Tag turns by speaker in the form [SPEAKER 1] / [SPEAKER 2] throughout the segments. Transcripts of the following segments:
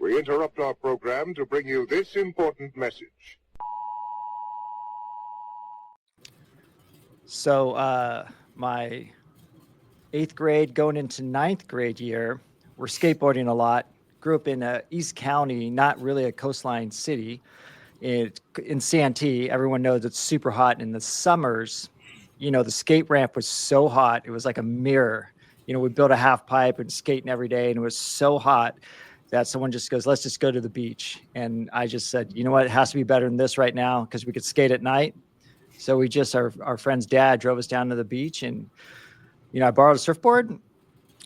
[SPEAKER 1] We interrupt our program to bring you this important message.
[SPEAKER 2] So my 8th grade going into 9th grade year, we're skateboarding a lot. Grew up in East County, not really a coastline city. In Santee, everyone knows it's super hot in the summers. The skate ramp was so hot. It was like a mirror. We built a half pipe and skating every day, and it was so hot that someone just goes, let's just go to the beach. And I just said, you know what, it has to be better than this right now because we could skate at night. So our friend's dad drove us down to the beach, and, I borrowed a surfboard,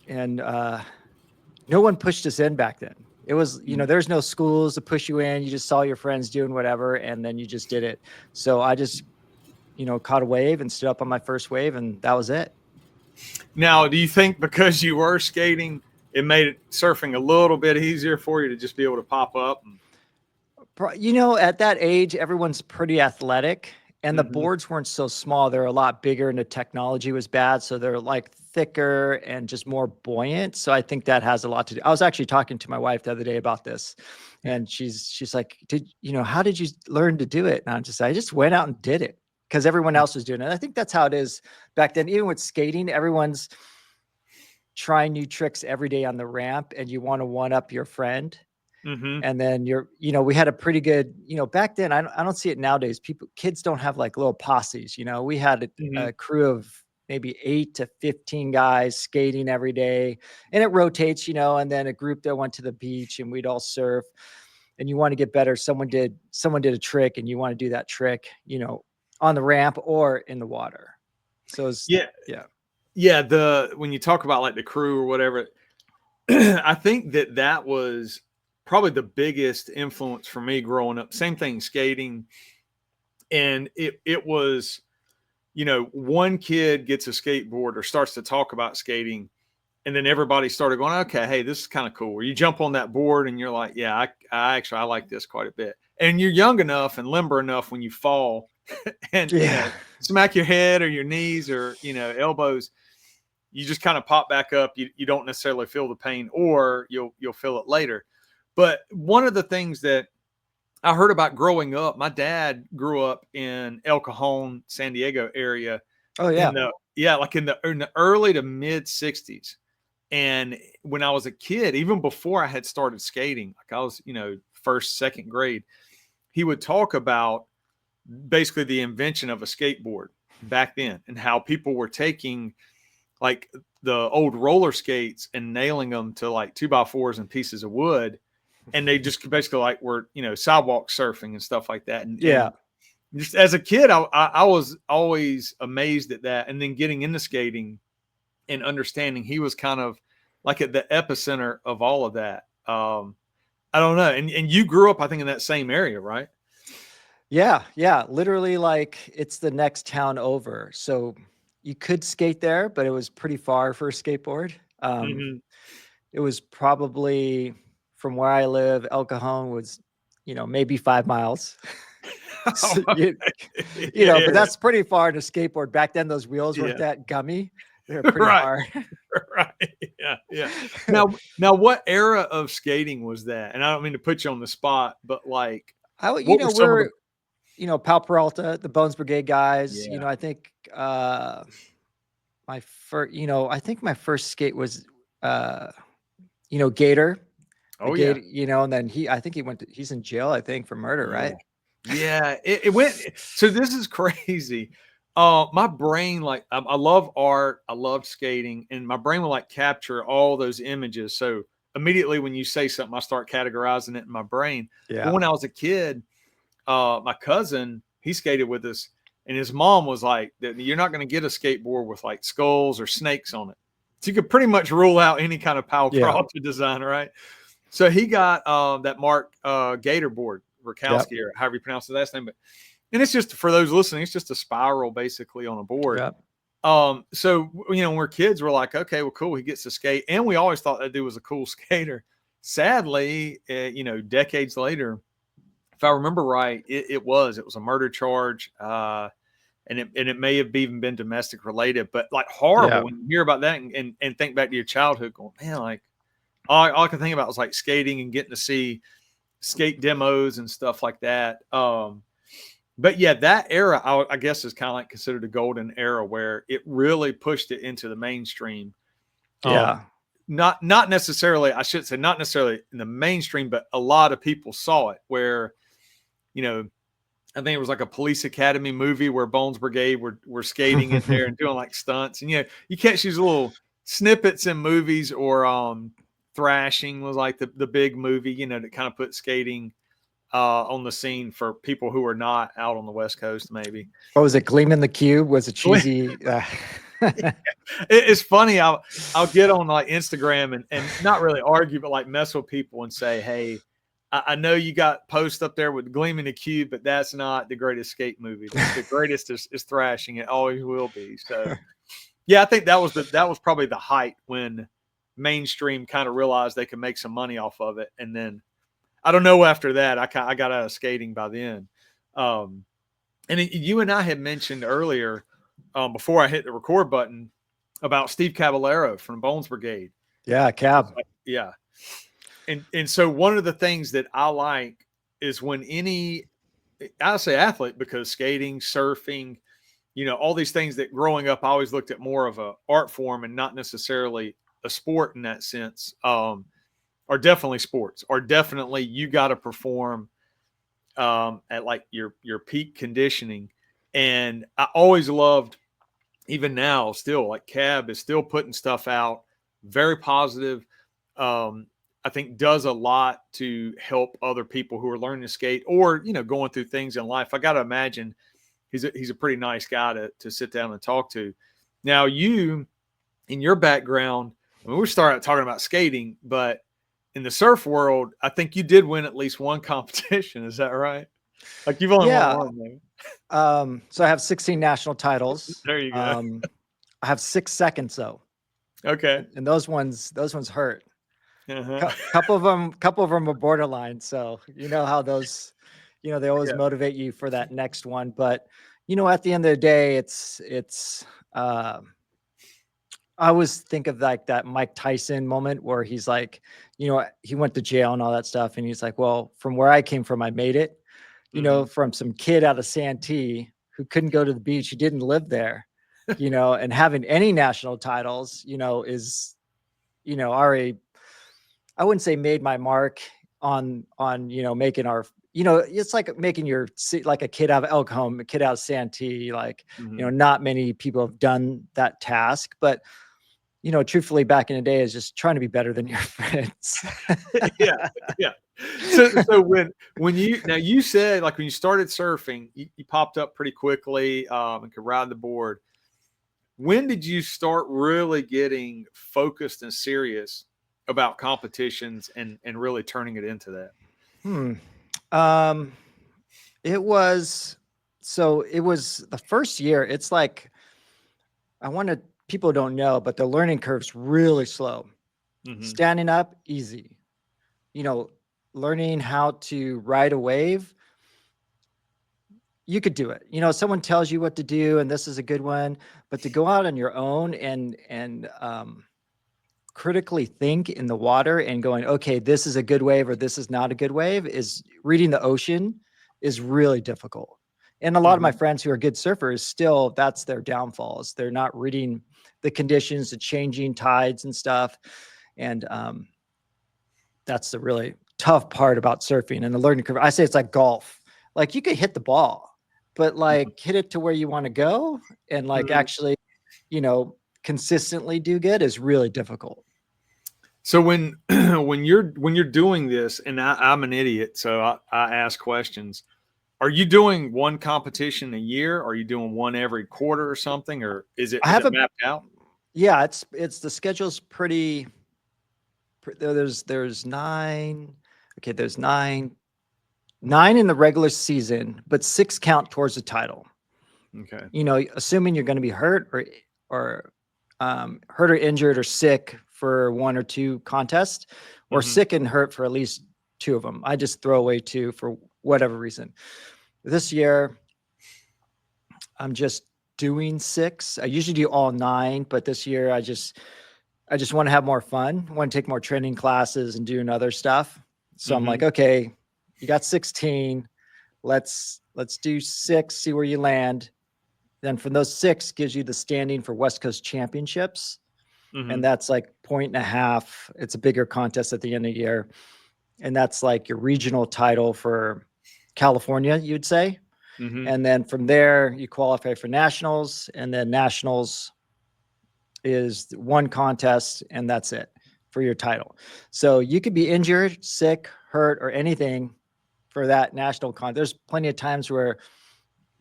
[SPEAKER 2] and no one pushed us in back then. It was, there's no schools to push you in. You just saw your friends doing whatever, and then you just did it. So I just, caught a wave and stood up on my first wave, and that was it.
[SPEAKER 3] Now, do you think because you were skating, it made surfing a little bit easier for you to just be able to pop up?
[SPEAKER 2] At that age, everyone's pretty athletic, and the boards weren't so small. They're a lot bigger, and the technology was bad. So they're like thicker and just more buoyant. So I think that has a lot to do. I was actually talking to my wife the other day about this, and she's like, how did you learn to do it? And I just went out and did it because everyone else was doing it. And I think that's how it is back then. Even with skating, everyone's trying new tricks every day on the ramp, and you want to one up your friend. And then we had a pretty good, back then, I don't see it nowadays. Kids don't have like little posses. We had a crew of maybe 8 to 15 guys skating every day, and it rotates, and then a group that went to the beach, and we'd all surf, and you want to get better. Someone did a trick, and you want to do that trick, on the ramp or in the water. So
[SPEAKER 3] when you talk about like the crew or whatever, I think that was probably the biggest influence for me growing up. Same thing, skating. And it was, one kid gets a skateboard or starts to talk about skating, and then everybody started going, okay, hey, this is kind of cool. Where you jump on that board and you're like, yeah, I like this quite a bit. And you're young enough and limber enough when you fall and smack your head or your knees or, elbows, you just kind of pop back up. You don't necessarily feel the pain, or you'll feel it later. But one of the things that I heard about growing up, my dad grew up in El Cajon, San Diego area.
[SPEAKER 2] Oh yeah.
[SPEAKER 3] Like in the early to mid 60s. And when I was a kid, even before I had started skating, like I was, first, second grade, he would talk about basically the invention of a skateboard back then and how people were taking like the old roller skates and nailing them to like 2x4s and pieces of wood. And they just basically like were, sidewalk surfing and stuff like that. And just as a kid, I was always amazed at that. And then getting into skating and understanding he was kind of like at the epicenter of all of that. I don't know. And you grew up, I think, in that same area, right?
[SPEAKER 2] Yeah. Literally, like it's the next town over. So you could skate there, but it was pretty far for a skateboard. It was probably, from where I live, El Cajon was, maybe 5 miles. So, but that's pretty far to skateboard. Back then, those wheels weren't that gummy. They're pretty hard.
[SPEAKER 3] Right. Yeah. Now, what era of skating was that? And I don't mean to put you on the spot, but like,
[SPEAKER 2] we're Pal Peralta, the Bones Brigade guys.
[SPEAKER 3] Yeah.
[SPEAKER 2] I think my first skate was Gator. Gator, and then he's in jail, I think, for murder, right?
[SPEAKER 3] Yeah, it went. So this is crazy. My brain, like, I love art, I love skating, and my brain will like capture all those images. So immediately when you say something, I start categorizing it in my brain.
[SPEAKER 2] Yeah.
[SPEAKER 3] But when I was a kid, my cousin, he skated with us, and his mom was like, "You're not going to get a skateboard with like skulls or snakes on it." So you could pretty much rule out any kind of Pal Peralta design, right? So he got that Mark Gator board, Rakowski, or however you pronounce his last name. And it's just, for those listening, it's just a spiral basically on a board.
[SPEAKER 2] Yep.
[SPEAKER 3] So, when we're kids, we're like, okay, well, cool. He gets to skate. And we always thought that dude was a cool skater. Sadly, decades later, if I remember right, it was a murder charge. And it may have even been domestic related, but like horrible when you hear about that and think back to your childhood going, man, like, all I can think about was like skating and getting to see skate demos and stuff like that. But yeah, that era, I guess, is kind of like considered a golden era where it really pushed it into the mainstream.
[SPEAKER 2] Yeah.
[SPEAKER 3] Not necessarily, I should say, not necessarily in the mainstream, but a lot of people saw it. Where, you know, I think it was like a Police Academy movie where Bones Brigade were skating in there and doing like stunts, and you catch these little snippets in movies, or Thrashing was like the big movie, that kind of put skating on the scene for people who are not out on the West Coast, maybe.
[SPEAKER 2] What was it? Gleam in the Cube was a cheesy.
[SPEAKER 3] It's funny. I'll get on like Instagram and not really argue, but like mess with people and say, hey, I know you got posts up there with Gleam in the Cube, but that's not the greatest skate movie. The greatest is Thrashing. It always will be. So yeah, I think that was probably the height when mainstream kind of realized they could make some money off of it. And then I don't know, after that, I got out of skating by then. And you and I had mentioned earlier, before I hit the record button, about Steve Caballero from Bones Brigade.
[SPEAKER 2] Yeah, Cab.
[SPEAKER 3] Yeah. And so one of the things that I like is when I say athlete because skating, surfing, all these things that growing up, I always looked at more of a art form and not necessarily a sport in that sense, are definitely sports, are definitely, you got to perform at like your peak conditioning. And I always loved, even now still, like Cab is still putting stuff out, very positive. I think does a lot to help other people who are learning to skate or, going through things in life. I got to imagine he's a pretty nice guy to sit down and talk to. Now, you, in your background, I mean, we started talking about skating, but in the surf world, I think you did win at least one competition. Is that right? Like you've only won one, maybe.
[SPEAKER 2] So I have 16 national titles.
[SPEAKER 3] There you go.
[SPEAKER 2] I have 6 seconds though.
[SPEAKER 3] Okay.
[SPEAKER 2] And those ones hurt.
[SPEAKER 3] Uh-huh.
[SPEAKER 2] Couple of them are borderline. So you know how those, they always motivate you for that next one. But at the end of the day, it's I always think of like that Mike Tyson moment where he's like, he went to jail and all that stuff. And he's like, well, from where I came from, I made it, from some kid out of Santee who couldn't go to the beach, who didn't live there, and having any national titles, is, already, I wouldn't say made my mark on, making our, it's like making like a kid out of Elk Home, a kid out of Santee, like, not many people have done that task, but truthfully, back in the day, is just trying to be better than your friends.
[SPEAKER 3] Yeah. So when you said, like, when you started surfing, you popped up pretty quickly and could ride the board. When did you start really getting focused and serious about competitions and really turning it into that?
[SPEAKER 2] It was the first year. It's like, people don't know, but the learning curve's really slow. Standing up, easy. Learning how to ride a wave, you could do it. Someone tells you what to do, and this is a good one, but to go out on your own and critically think in the water and going, okay, this is a good wave or this is not a good wave, is reading the ocean is really difficult. And a lot of my friends who are good surfers, still, that's their downfalls. They're not reading the conditions, the changing tides and stuff. And that's the really tough part about surfing and the learning curve. I say it's like golf. Like you could hit the ball, but like hit it to where you want to go and like actually, consistently do good is really difficult.
[SPEAKER 3] So when you're doing this, and I'm an idiot, so I ask questions. Are you doing one competition a year? Are you doing one every quarter or something, or is it mapped out?
[SPEAKER 2] Yeah, it's the schedule's pretty. There's 9. Okay, there's 9 in the regular season, but 6 count towards the title.
[SPEAKER 3] Okay.
[SPEAKER 2] Assuming you're going to be hurt or hurt or injured or sick for 1 or 2 contests, or sick and hurt for at least 2 of them. I just throw away 2 for whatever reason. This year, I'm just doing 6. I usually do all 9, but this year I just I just want to have more fun. I want to take more training classes and doing other stuff. So I'm like,
[SPEAKER 3] Mhm.
[SPEAKER 2] okay, you got 16. Let's do 6, see where you land. Then from those 6 gives you the standing for West Coast Championships. And
[SPEAKER 3] Mhm.
[SPEAKER 2] that's like 1.5. It's a bigger contest at the end of the year. And that's like your regional title for California, you'd say.
[SPEAKER 3] Mhm.
[SPEAKER 2] And then from there, you qualify for nationals. And then nationals is one contest, and that's it for your title. So you could be injured, sick, hurt, or anything for that national There's plenty of times where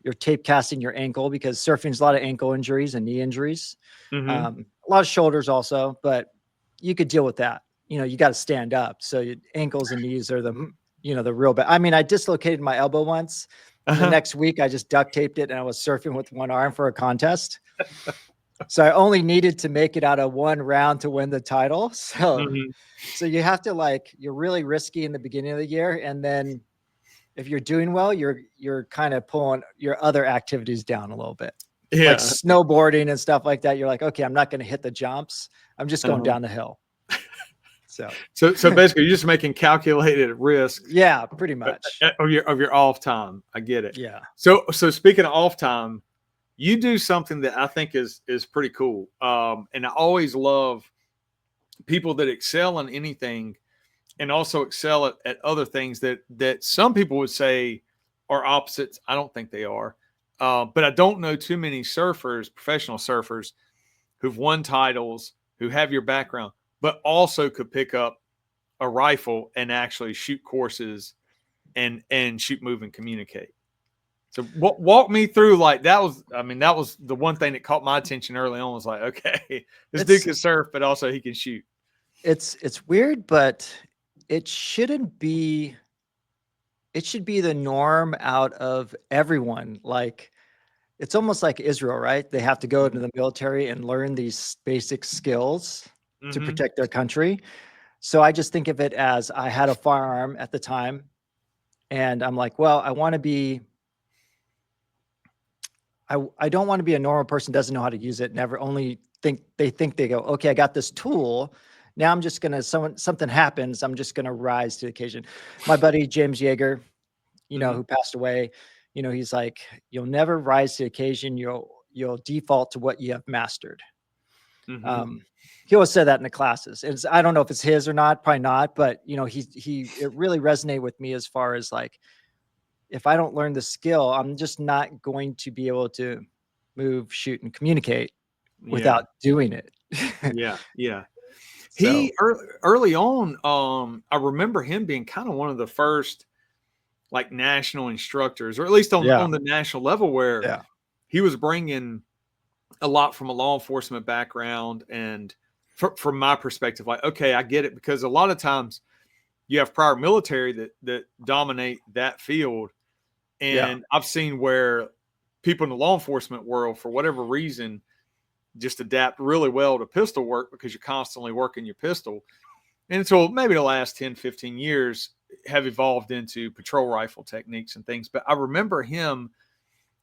[SPEAKER 2] you're tape casting your ankle, because surfing's a lot of ankle injuries and knee injuries.
[SPEAKER 3] Mhm.
[SPEAKER 2] A lot of shoulders also, but you could deal with that. You got to stand up. So ankles and knees are the real bad. I mean, I dislocated my elbow once, and the
[SPEAKER 3] Uh-huh.
[SPEAKER 2] next week I just duct taped it, and I was surfing with one arm for a contest. So I only needed to make it out of one round to win the title.
[SPEAKER 3] Mhm.
[SPEAKER 2] So you have to you're really risky in the beginning of the year. And then if you're doing well, you're kind of pulling your other activities down a little bit, like
[SPEAKER 3] Yeah.
[SPEAKER 2] snowboarding and stuff like that. You're like, okay, I'm not going to hit the jumps. I'm just going
[SPEAKER 3] Uh-huh.
[SPEAKER 2] down the hill. So
[SPEAKER 3] So basically, you're just making calculated risks
[SPEAKER 2] yeah, pretty much.
[SPEAKER 3] of your off time. I get it.
[SPEAKER 2] Yeah.
[SPEAKER 3] So speaking of off time, you do something that I think is pretty cool. And I always love people that excel in anything and also excel at other things that some people would say are opposites. I don't think they are. But I don't know too many surfers, professional surfers, who've won titles, who have your background, but also could pick up a rifle and actually shoot courses and shoot, move, and communicate. So walk me through, like, that was the one thing that caught my attention early on, was like, okay, this dude
[SPEAKER 2] It's
[SPEAKER 3] can surf, but also he can shoot.
[SPEAKER 2] it's weird, but it shouldn't be. It should be the norm out of everyone. Like, it's almost like Israel, right? They have to go into the military and learn these basic skills to
[SPEAKER 3] Mm-hmm.
[SPEAKER 2] protect their country. So I just think of it as, I had a firearm at the time, and I'm like, well, I don't want to be a normal person, doesn't know how to use it, never only think they go, okay, I got this tool. Now I'm just gonna, something happens, I'm just gonna rise to the occasion. My buddy James Yeager,
[SPEAKER 3] Mm-hmm.
[SPEAKER 2] who passed away, he's like, you'll never rise to the occasion. You'll default to what you have mastered.
[SPEAKER 3] Mm-hmm.
[SPEAKER 2] Um, he always said that in the classes. I don't know if it's his or not, probably not, but it really resonated with me, as far as like, if I don't learn the skill, I'm just not going to be able to move, shoot, and communicate
[SPEAKER 3] Yeah.
[SPEAKER 2] without doing it.
[SPEAKER 3] Yeah. Yeah.
[SPEAKER 2] So
[SPEAKER 3] Early on, I remember him being kind of one of the first, like, national instructors, or at least
[SPEAKER 2] yeah,
[SPEAKER 3] on the national level, where
[SPEAKER 2] yeah,
[SPEAKER 3] he was bringing a lot from a law enforcement background. And from my perspective, like, okay, I get it, because a lot of times you have prior military that dominate that field.
[SPEAKER 2] yeah,
[SPEAKER 3] And I've seen where people in the law enforcement world, for whatever reason, just adapt really well to pistol work, because you're constantly working your pistol. And until maybe the last 10, 15 years have evolved into patrol rifle techniques and things. But I remember him,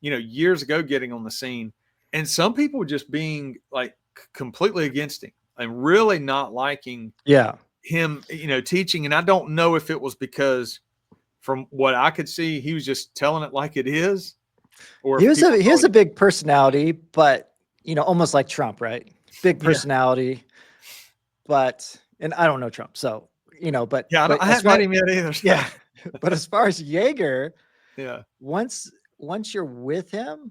[SPEAKER 3] years ago, getting on the scene, and some people just being like completely against him and really not liking
[SPEAKER 2] yeah.
[SPEAKER 3] him, teaching. And I don't know if it was because, from what I could see, he was just telling it like it is, or
[SPEAKER 2] He
[SPEAKER 3] if
[SPEAKER 2] was
[SPEAKER 3] people
[SPEAKER 2] a he
[SPEAKER 3] thought,
[SPEAKER 2] was a big personality, but almost like Trump, right? Big
[SPEAKER 3] yeah,
[SPEAKER 2] personality, but and I don't know Trump, so but
[SPEAKER 3] yeah,
[SPEAKER 2] but
[SPEAKER 3] I
[SPEAKER 2] as
[SPEAKER 3] haven't
[SPEAKER 2] far
[SPEAKER 3] met him yet either. So.
[SPEAKER 2] yeah, but as far as Jaeger,
[SPEAKER 3] Yeah.
[SPEAKER 2] once you're with him,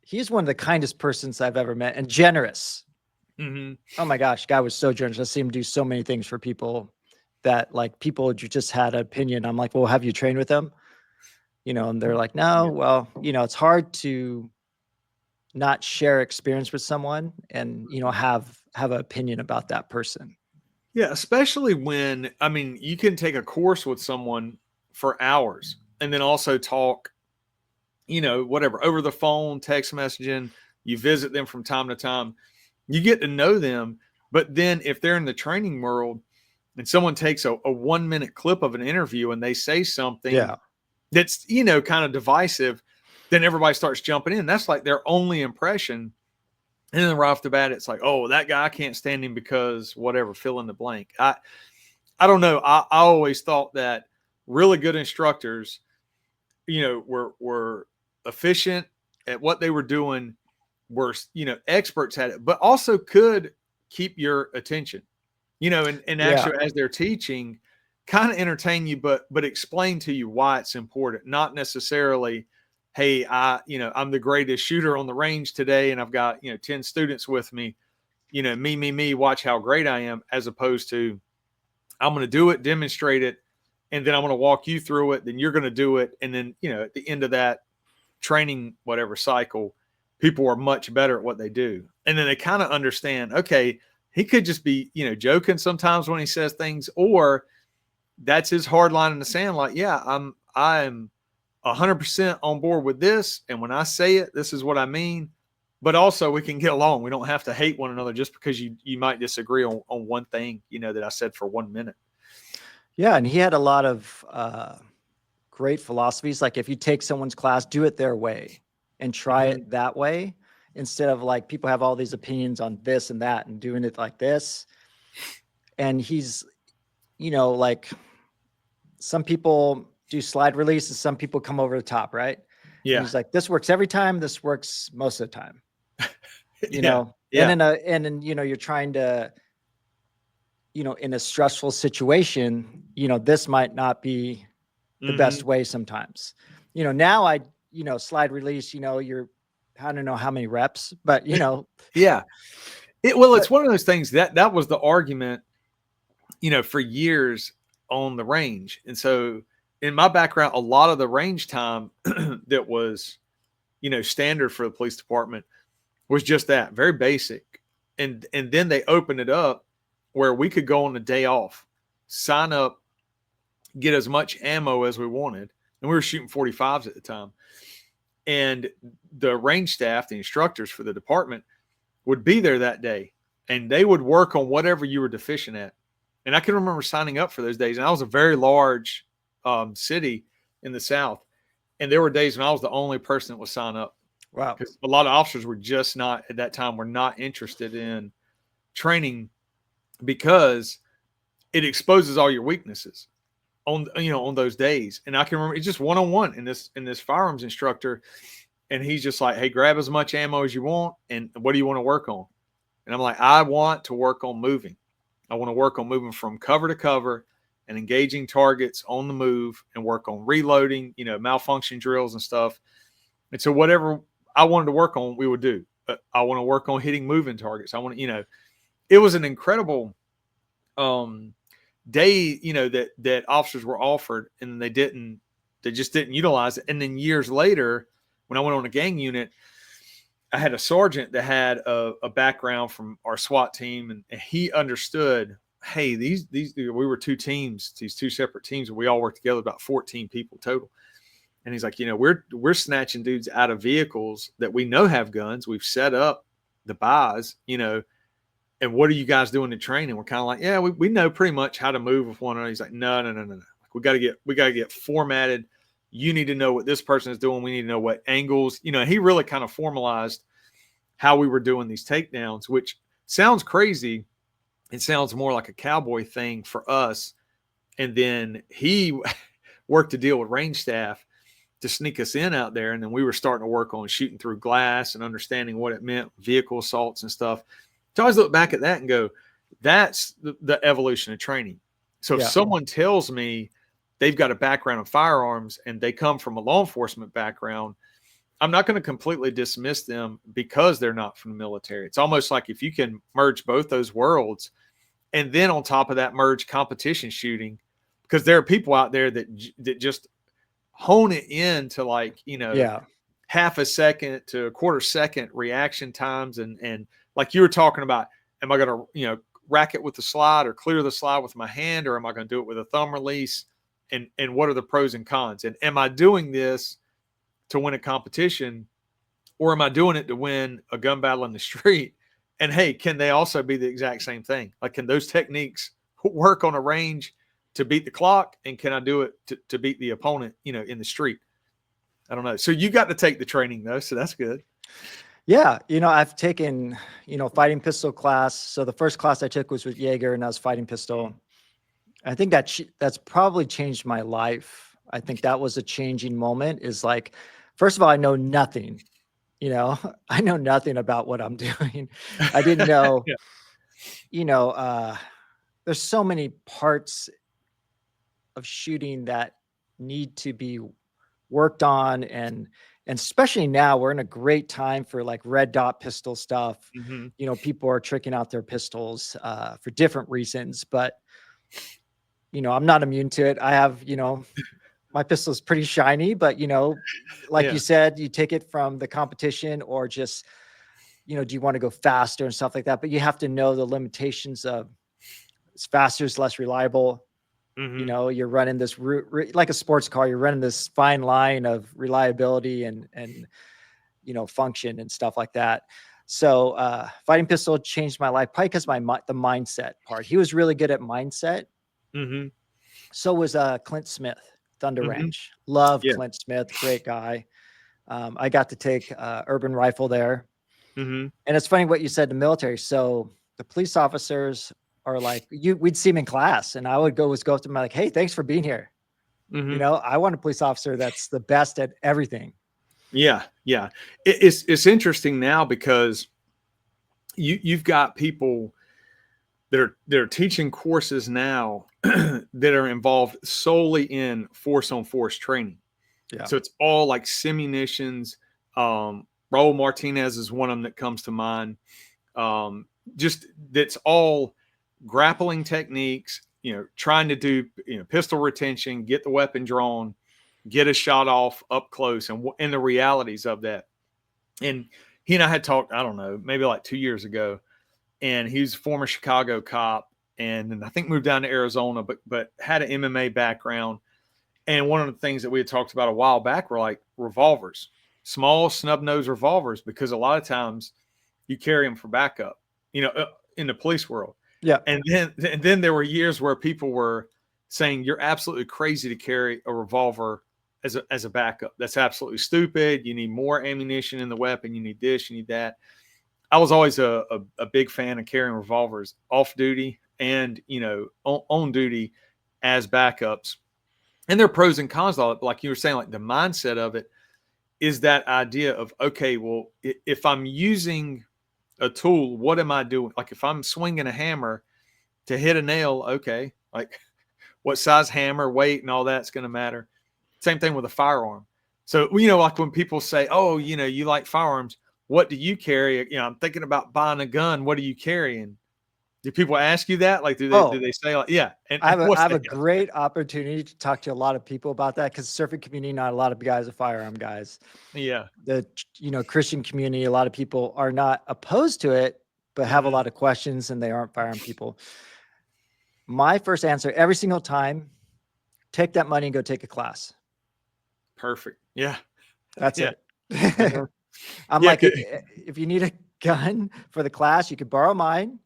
[SPEAKER 2] he's one of the kindest persons I've ever met, and generous.
[SPEAKER 3] Mm-hmm.
[SPEAKER 2] Oh my gosh, guy was so generous. I see him do so many things for people that, like, people just had an opinion. I'm like, well, have you trained with him? And they're like, no.
[SPEAKER 3] Yeah.
[SPEAKER 2] Well, it's hard to not share experience with someone and have an opinion about that person.
[SPEAKER 3] Yeah, especially when, you can take a course with someone for hours and then also talk, whatever, over the phone, text messaging. You visit them from time to time. You get to know them. But then if they're in the training world and someone takes a 1 minute clip of an interview and they say something
[SPEAKER 2] Yeah,
[SPEAKER 3] that's, kind of divisive, then everybody starts jumping in. That's like their only impression. And then right off the bat, it's like, oh, that guy, I can't stand him because whatever, fill in the blank. I don't know. I always thought that really good instructors, were efficient at what they were doing, were, experts at it, but also could keep your attention, and actually as they're teaching, kind of entertain you, but explain to you why it's important, not necessarily, hey, I'm the greatest shooter on the range today, and I've got, 10 students with me, me, watch how great I am, as opposed to, I'm going to do it, demonstrate it, and then I'm going to walk you through it. Then you're going to do it. And then, at the end of that training, whatever cycle, people are much better at what they do. And then they kind of understand, okay, he could just be, joking sometimes when he says things, or that's his hard line in the sand. Like, yeah, I'm 100% on board with this. And when I say it, this is what I mean. But also we can get along. We don't have to hate one another just because you might disagree on one thing, that I said for 1 minute.
[SPEAKER 2] Yeah. And he had a lot of great philosophies. Like if you take someone's class, do it their way and try it that way, instead of like people have all these opinions on this and that and doing it like this. And he's, like some people do slide release and some people come over the top, right?
[SPEAKER 3] Yeah.
[SPEAKER 2] And he's like, this works every time. This works most of the time. you
[SPEAKER 3] Yeah.
[SPEAKER 2] know, and then, you're trying to, in a stressful situation, this might not be the best way sometimes. Now I, slide release, you're, I don't know how many reps, but
[SPEAKER 3] yeah. It's one of those things that was the argument, for years on the range. And so in my background, a lot of the range time that was, standard for the police department was just that, very basic. And then they opened it up where we could go on a day off, sign up, get as much ammo as we wanted. And we were shooting 45s at the time. And the range staff, the instructors for the department, would be there that day. And they would work on whatever you were deficient at. And I can remember signing up for those days. And I was a very large city in the South. And there were days when I was the only person that would sign up.
[SPEAKER 2] Wow.
[SPEAKER 3] Because a lot of officers were just not, at that time, were not interested in training, because it exposes all your weaknesses on those days. And I can remember it's just one-on-one in this firearms instructor. And he's just like, hey, grab as much ammo as you want. And what do you want to work on? And I'm like, I want to work on moving. I want to work on moving from cover to cover and engaging targets on the move, and work on reloading, malfunction drills and stuff. And so whatever I wanted to work on, we would do. I want to work on hitting moving targets. I want to, it was an incredible day, that officers were offered, and they just didn't utilize it. And then years later, when I went on a gang unit, I had a sergeant that had a background from our SWAT team, and he understood, hey, these we were two teams, these two separate teams, and we all worked together, about 14 people total. And he's like, we're snatching dudes out of vehicles that we know have guns. We've set up the buys, and what are you guys doing to train? And we're kind of like, yeah, we know pretty much how to move with one another. He's like, no. Like, we got to get formatted. You need to know what this person is doing. We need to know what angles, he really kind of formalized how we were doing these takedowns, which sounds crazy. It sounds more like a cowboy thing for us. And then he worked to deal with range staff to sneak us in out there. And then we were starting to work on shooting through glass and understanding what it meant, vehicle assaults and stuff. So I always look back at that and go, that's the evolution of training. So if someone tells me they've got a background in firearms and they come from a law enforcement background, I'm not going to completely dismiss them because they're not from the military. It's almost like if you can merge both those worlds, and then on top of that, merge competition shooting, because there are people out there that just hone it in to, like, half a second to a quarter second reaction times. And like you were talking about, am I going to, rack it with the slide or clear the slide with my hand, or am I going to do it with a thumb release? And what are the pros and cons? And am I doing this to win a competition, or am I doing it to win a gun battle in the street? And hey, can they also be the exact same thing? Like, can those techniques work on a range to beat the clock? And can I do it to beat the opponent, in the street? I don't know. So you got to take the training though. So that's good.
[SPEAKER 2] Yeah, I've taken, fighting pistol class. So the first class I took was with Jaeger, and I was fighting pistol. I think that's probably changed my life. I think that was a changing moment. Is like, first of all, I know nothing. I know nothing about what I'm doing. I didn't know.
[SPEAKER 3] Yeah.
[SPEAKER 2] There's so many parts of shooting that need to be worked on, and especially now we're in a great time for like red dot pistol stuff.
[SPEAKER 3] Hmm.
[SPEAKER 2] People are tricking out their pistols for different reasons, but I'm not immune to it. I have, my pistol is pretty shiny, but like you
[SPEAKER 3] Yeah.
[SPEAKER 2] said, you take it from the competition, or just, do you want to go faster and stuff like that? But you have to know the limitations of, it's faster is less reliable.
[SPEAKER 3] Hmm.
[SPEAKER 2] You're running this like a sports car, you're running this fine line of reliability and function and stuff like that. So fighting pistol changed my life, probably because the mindset part. He was really good at mindset.
[SPEAKER 3] Hmm.
[SPEAKER 2] So was Clint Smith, Thunder
[SPEAKER 3] Hmm.
[SPEAKER 2] Ranch. Love
[SPEAKER 3] Yeah.
[SPEAKER 2] Clint Smith, great guy. I got to take urban rifle there.
[SPEAKER 3] Hmm.
[SPEAKER 2] And it's funny what you said, the military. So the police officers are like, we'd see him in class, and I would go up to him like, hey, thanks for being here.
[SPEAKER 3] Hmm.
[SPEAKER 2] I want a police officer that's the best at everything.
[SPEAKER 3] Yeah. Yeah. It's interesting now because you've got people that are teaching courses now that are involved solely in force on force training.
[SPEAKER 2] Yeah.
[SPEAKER 3] So it's all like simunitions. Raul Martinez is one of them that comes to mind. Just that's all grappling techniques, trying to do, pistol retention, get the weapon drawn, get a shot off up close, and the realities of that. And he and I had talked, I don't know, maybe like 2 years ago, and he's a former Chicago cop, and I think moved down to Arizona, but had an MMA background. And one of the things that we had talked about a while back were like revolvers, small snub nose revolvers, because a lot of times you carry them for backup, in the police world.
[SPEAKER 2] Yeah.
[SPEAKER 3] And then there were years where people were saying you're absolutely crazy to carry a revolver as a backup. That's absolutely stupid. You need more ammunition in the weapon. You need this. You need that. I was always a big fan of carrying revolvers off duty and on duty as backups. And there are pros and cons to all it. But like you were saying, like the mindset of it is that idea of, okay, well, if I'm using a tool, what am I doing? Like if I'm swinging a hammer to hit a nail, okay, like what size hammer, weight, and all that's going to matter. Same thing with a firearm. So, like when people say, oh, you like firearms, what do you carry? I'm thinking about buying a gun. What are you carrying? Do people ask you that? Like, do they say like, yeah? And
[SPEAKER 2] I
[SPEAKER 3] what's
[SPEAKER 2] have
[SPEAKER 3] the
[SPEAKER 2] a great opportunity to talk to a lot of people about that, because surfing community, not a lot of guys are firearm guys.
[SPEAKER 3] Yeah.
[SPEAKER 2] The Christian community, a lot of people are not opposed to it, but have a
[SPEAKER 3] Mhm.
[SPEAKER 2] lot of questions, and they aren't firearm people. My first answer every single time: take that money and go take a class.
[SPEAKER 3] Perfect. Yeah.
[SPEAKER 2] That's
[SPEAKER 3] Yeah.
[SPEAKER 2] it.
[SPEAKER 3] Uh-huh.
[SPEAKER 2] I'm
[SPEAKER 3] Yeah.
[SPEAKER 2] like, if you need a gun for the class, you could borrow mine,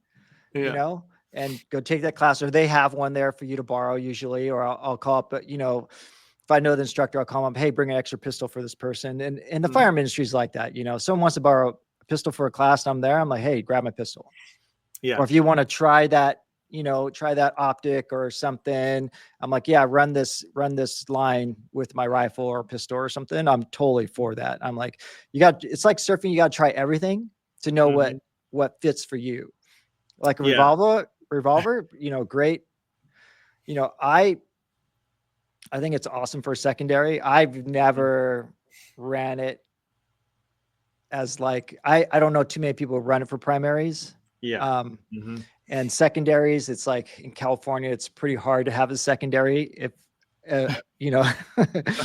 [SPEAKER 3] Yeah.
[SPEAKER 2] and go take that class, or they have one there for you to borrow usually, or I'll call up, but if I know the instructor, I'll call them, hey, bring an extra pistol for this person. And the
[SPEAKER 3] Mhm.
[SPEAKER 2] firearm industry is like that. Someone wants to borrow a pistol for a class, and I'm there. I'm like, hey, grab my pistol.
[SPEAKER 3] Yeah.
[SPEAKER 2] Or if you want to try that, try that optic or something, I'm like, yeah, run this line with my rifle or pistol or something. I'm totally for that. I'm like, it's like surfing. You got to try everything to know
[SPEAKER 3] Mhm.
[SPEAKER 2] what fits for you. Like a
[SPEAKER 3] Yeah.
[SPEAKER 2] revolver, great. I think it's awesome for secondary. I've
[SPEAKER 3] Mhm.
[SPEAKER 2] never ran it as like, I don't know too many people who run it for primaries.
[SPEAKER 3] Yeah.
[SPEAKER 2] Um,
[SPEAKER 3] Mhm.
[SPEAKER 2] and secondaries, it's like in California, it's pretty hard to have a secondary if, you know,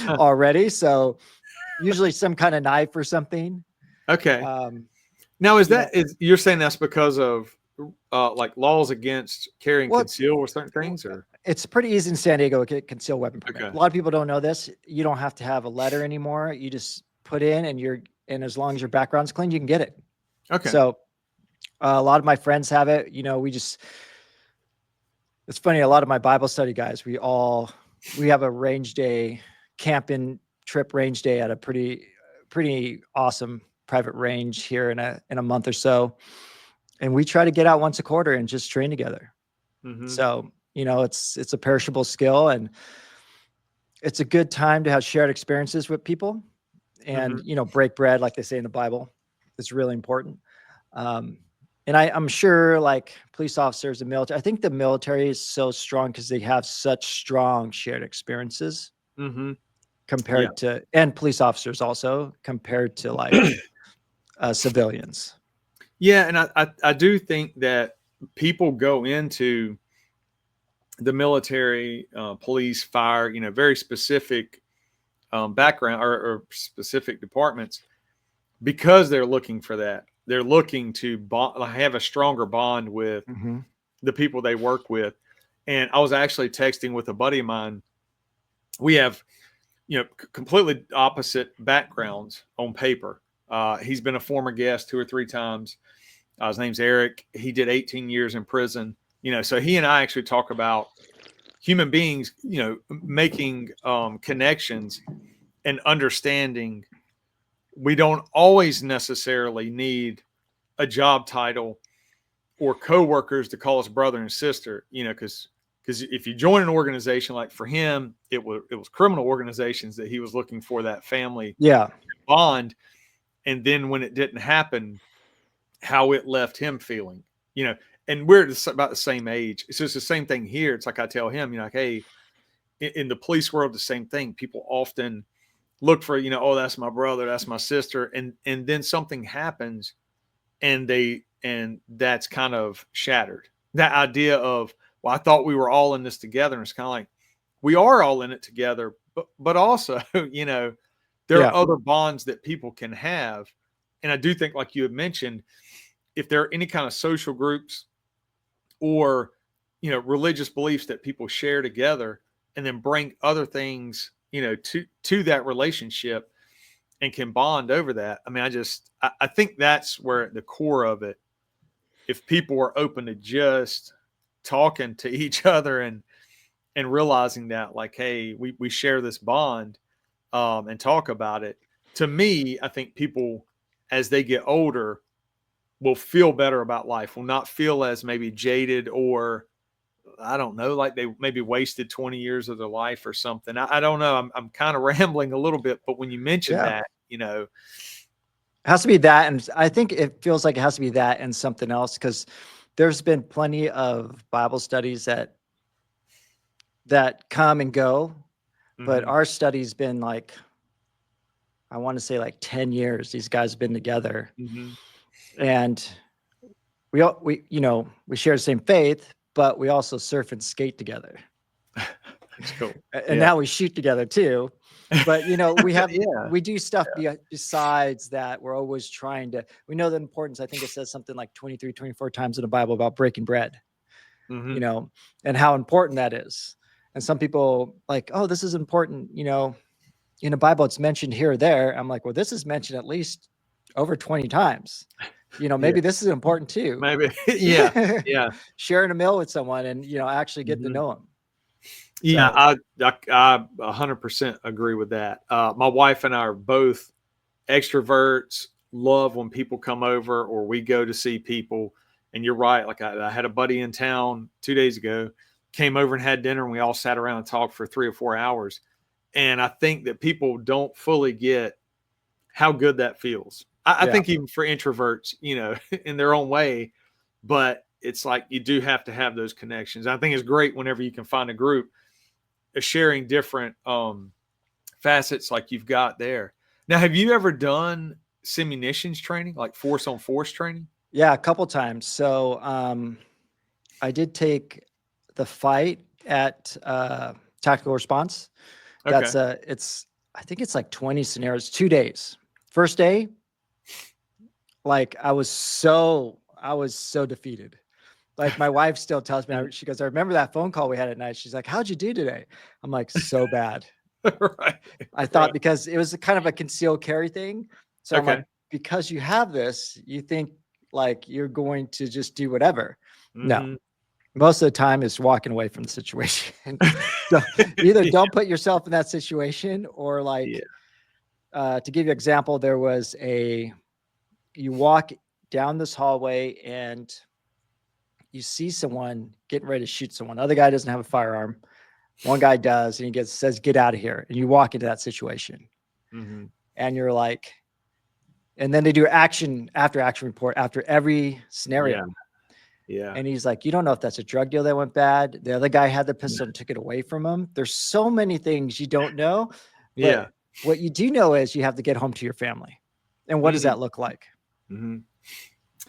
[SPEAKER 2] already. So usually some kind of knife or something.
[SPEAKER 3] Okay.
[SPEAKER 2] Um,
[SPEAKER 3] Now,
[SPEAKER 2] you know,
[SPEAKER 3] you're saying that's because of like laws against carrying
[SPEAKER 2] well,
[SPEAKER 3] conceal or certain things, or
[SPEAKER 2] it's pretty easy in San Diego to get concealed weapon permit.
[SPEAKER 3] okay,
[SPEAKER 2] A lot of people don't know this. You don't have to have a letter anymore. You just put in, and as long as your background's clean, you can get it.
[SPEAKER 3] okay,
[SPEAKER 2] So a lot of my friends have it. It's funny. A lot of my Bible study guys, we have a range day, camping trip range day at a pretty awesome private range here in a month or so. And we try to get out once a quarter and just train together. So, it's a perishable skill, and it's a good time to have shared experiences with people and, break bread, like they say in the Bible. It's really important. And I'm sure like police officers and military, I think the military is so strong because they have such strong shared experiences compared to, and police officers also compared to like civilians.
[SPEAKER 3] Yeah. And I do think that people go into the military, police, fire, very specific background or specific departments because they're looking for that. They're looking to have a stronger bond with the people they work with. And I was actually texting with a buddy of mine. We have, completely opposite backgrounds on paper. He's been a former guest 2 or 3 times. His name's Eric. He did 18 years in prison. So he and I actually talk about human beings, making connections and understanding. We don't always necessarily need a job title or coworkers to call us brother and sister, because if you join an organization, like for him, it was criminal organizations that he was looking for that family bond. And then when it didn't happen, how it left him feeling, and we're about the same age. So it's the same thing here. It's like I tell him, like, hey, in the police world, the same thing. People often look for, oh, that's my brother, that's my sister. And then something happens and that's kind of shattered. That idea of, well, I thought we were all in this together. And it's kind of like, we are all in it together, but also, there are other bonds that people can have. And I do think, like you had mentioned, if there are any kind of social groups or, religious beliefs that people share together and then bring other things, to that relationship and can bond over that. I mean, I think that's where at the core of it, if people are open to just talking to each other and realizing that, like, hey, we share this bond, and talk about it. To me, I think people, as they get older, will feel better about life, will not feel as maybe jaded or, I don't know, like they maybe wasted 20 years of their life or something. I don't know. I'm kind of rambling a little bit, but when you mentioned that,
[SPEAKER 2] it has to be that. And I think it feels like it has to be that and something else, because there's been plenty of Bible studies that come and go, but our study's been like, I want to say like 10 years. These guys have been together, and we share the same faith, but we also surf and skate together.
[SPEAKER 3] That's cool.
[SPEAKER 2] And now we shoot together too. But we have we do stuff besides that. We're always trying to, we know the importance. I think it says something like 23, 24 times in the Bible about breaking bread, and how important that is. And some people like, oh, this is important, in the Bible, it's mentioned here or there. I'm like, well, this is mentioned at least over 20 times. Maybe this is important too.
[SPEAKER 3] Maybe. Yeah.
[SPEAKER 2] Sharing a meal with someone and, actually getting to know them.
[SPEAKER 3] Yeah. I 100% agree with that. My wife and I are both extroverts, love when people come over or we go to see people. And you're right. Like I had a buddy in town 2 days ago, came over and had dinner, and we all sat around and talked for 3 or 4 hours. And I think that people don't fully get how good that feels. I think even for introverts, in their own way, but it's like you do have to have those connections. I think it's great whenever you can find a group sharing different facets like you've got there. Now, have you ever done simunitions training, like force on force training?
[SPEAKER 2] Yeah, a couple times. So I did take the fight at tactical response. That's I think it's like 20 scenarios, 2 days. First day, like I was so defeated. Like my wife still tells me, she goes, I remember that phone call we had at night. She's like, how'd you do today? I'm like, so bad.
[SPEAKER 3] Right.
[SPEAKER 2] I thought because it was kind of a concealed carry thing. So I'm like, because you have this, you think like you're going to just do whatever. No. Most of the time is walking away from the situation. So either don't put yourself in that situation or like, to give you an example, there was a you walk down this hallway and you see someone getting ready to shoot someone. Other guy doesn't have a firearm. One guy does, and says, "Get out of here." And you walk into that situation, and you're like, and then they do action report after every scenario.
[SPEAKER 3] Yeah.
[SPEAKER 2] And he's like, "You don't know if that's a drug deal that went bad. The other guy had the pistol and took it away from him." There's so many things you don't know. But what you do know is you have to get home to your family. And what does that look like?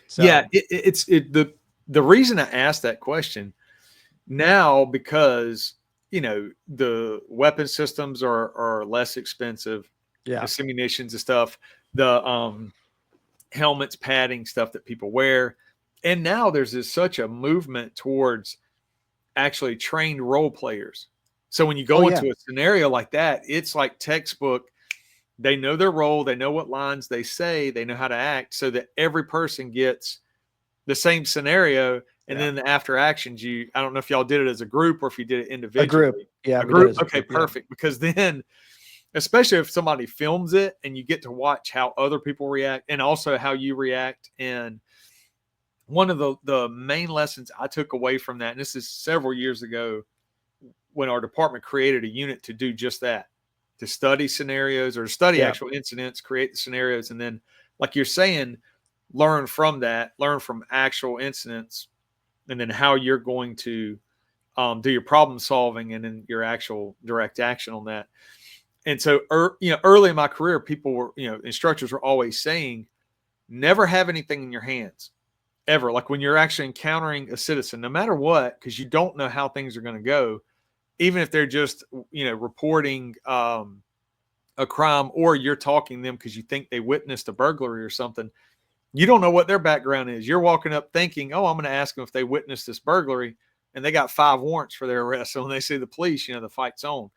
[SPEAKER 2] So,
[SPEAKER 3] yeah, it's the reason I asked that question now, because the weapon systems are less expensive.
[SPEAKER 2] Yeah.
[SPEAKER 3] The munitions and stuff, the helmets, padding, stuff that people wear, and now there's such a movement towards actually trained role players. So when you go into a scenario like that, it's like textbook. They know their role, they know what lines they say, they know how to act, so that every person gets the same scenario. And then the after actions, I don't know if y'all did it as a group or if you did it individually.
[SPEAKER 2] A group. Yeah.
[SPEAKER 3] A group. Okay, perfect. Yeah. Because then, especially if somebody films it and you get to watch how other people react and also how you react. And one of the main lessons I took away from that, and this is several years ago, when our department created a unit to do just that, to study scenarios or study actual incidents, create the scenarios, and then, like you're saying, learn from that, learn from actual incidents, and then how you're going to do your problem solving and then your actual direct action on that. And so, early in my career, people were, instructors were always saying, never have anything in your hands, ever. Like when you're actually encountering a citizen, no matter what, because you don't know how things are going to go, even if they're just, reporting a crime, or you're talking to them because you think they witnessed a burglary or something. You don't know what their background is. You're walking up thinking, oh, I'm going to ask them if they witnessed this burglary, and they got 5 warrants for their arrest. So when they see the police, the fight's on.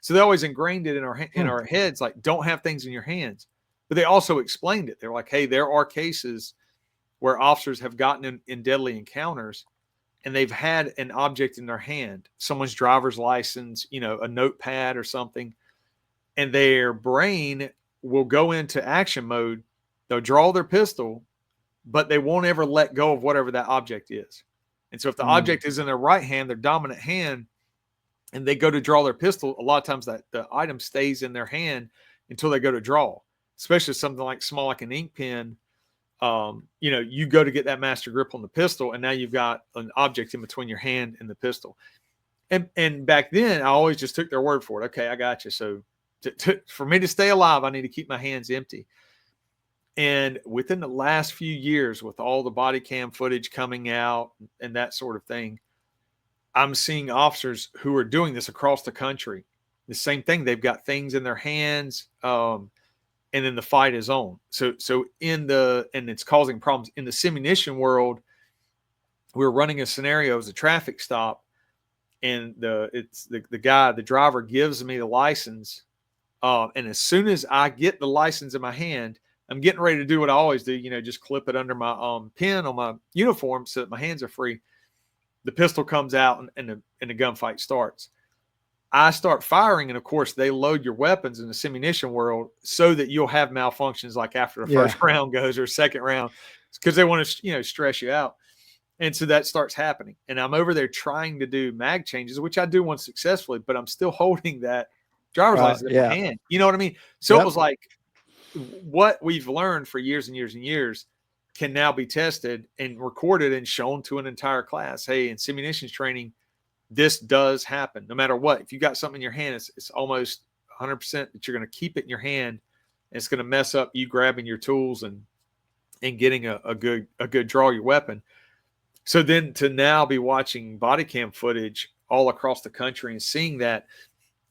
[SPEAKER 3] So they always ingrained it in our heads, like, don't have things in your hands. But they also explained it. They're like, hey, there are cases where officers have gotten in deadly encounters, and they've had an object in their hand, someone's driver's license, a notepad or something, and their brain will go into action mode. They'll draw their pistol, but they won't ever let go of whatever that object is. And so if the object is in their right hand, their dominant hand, and they go to draw their pistol, a lot of times that the item stays in their hand until they go to draw, especially something like small, like an ink pen. You go to get that master grip on the pistol, and now you've got an object in between your hand and the pistol. And back then, I always just took their word for it. Okay, I got you. So for me to stay alive, I need to keep my hands empty. And within the last few years, with all the body cam footage coming out and that sort of thing, I'm seeing officers who are doing this across the country. The same thing. They've got things in their hands, and then the fight is on. So and it's causing problems in the simunition world. We're running a scenario as a traffic stop, and the driver gives me the license, and as soon as I get the license in my hand, I'm getting ready to do what I always do, just clip it under my pin on my uniform so that my hands are free. The pistol comes out and the gunfight starts. I start firing, and of course they load your weapons in the simunition world so that you'll have malfunctions like after the first round goes or second round, because they want to stress you out. And so that starts happening, and I'm over there trying to do mag changes, which I do one successfully, but I'm still holding that driver's license in my hand. You know what I mean? So it was like, what we've learned for years and years and years can now be tested and recorded and shown to an entire class. Hey, in simunitions training, this does happen no matter what. If you got something in your hand, it's almost 100% that you're going to keep it in your hand. And it's going to mess up you grabbing your tools and getting a good draw your weapon. So then to now be watching body cam footage all across the country and seeing that,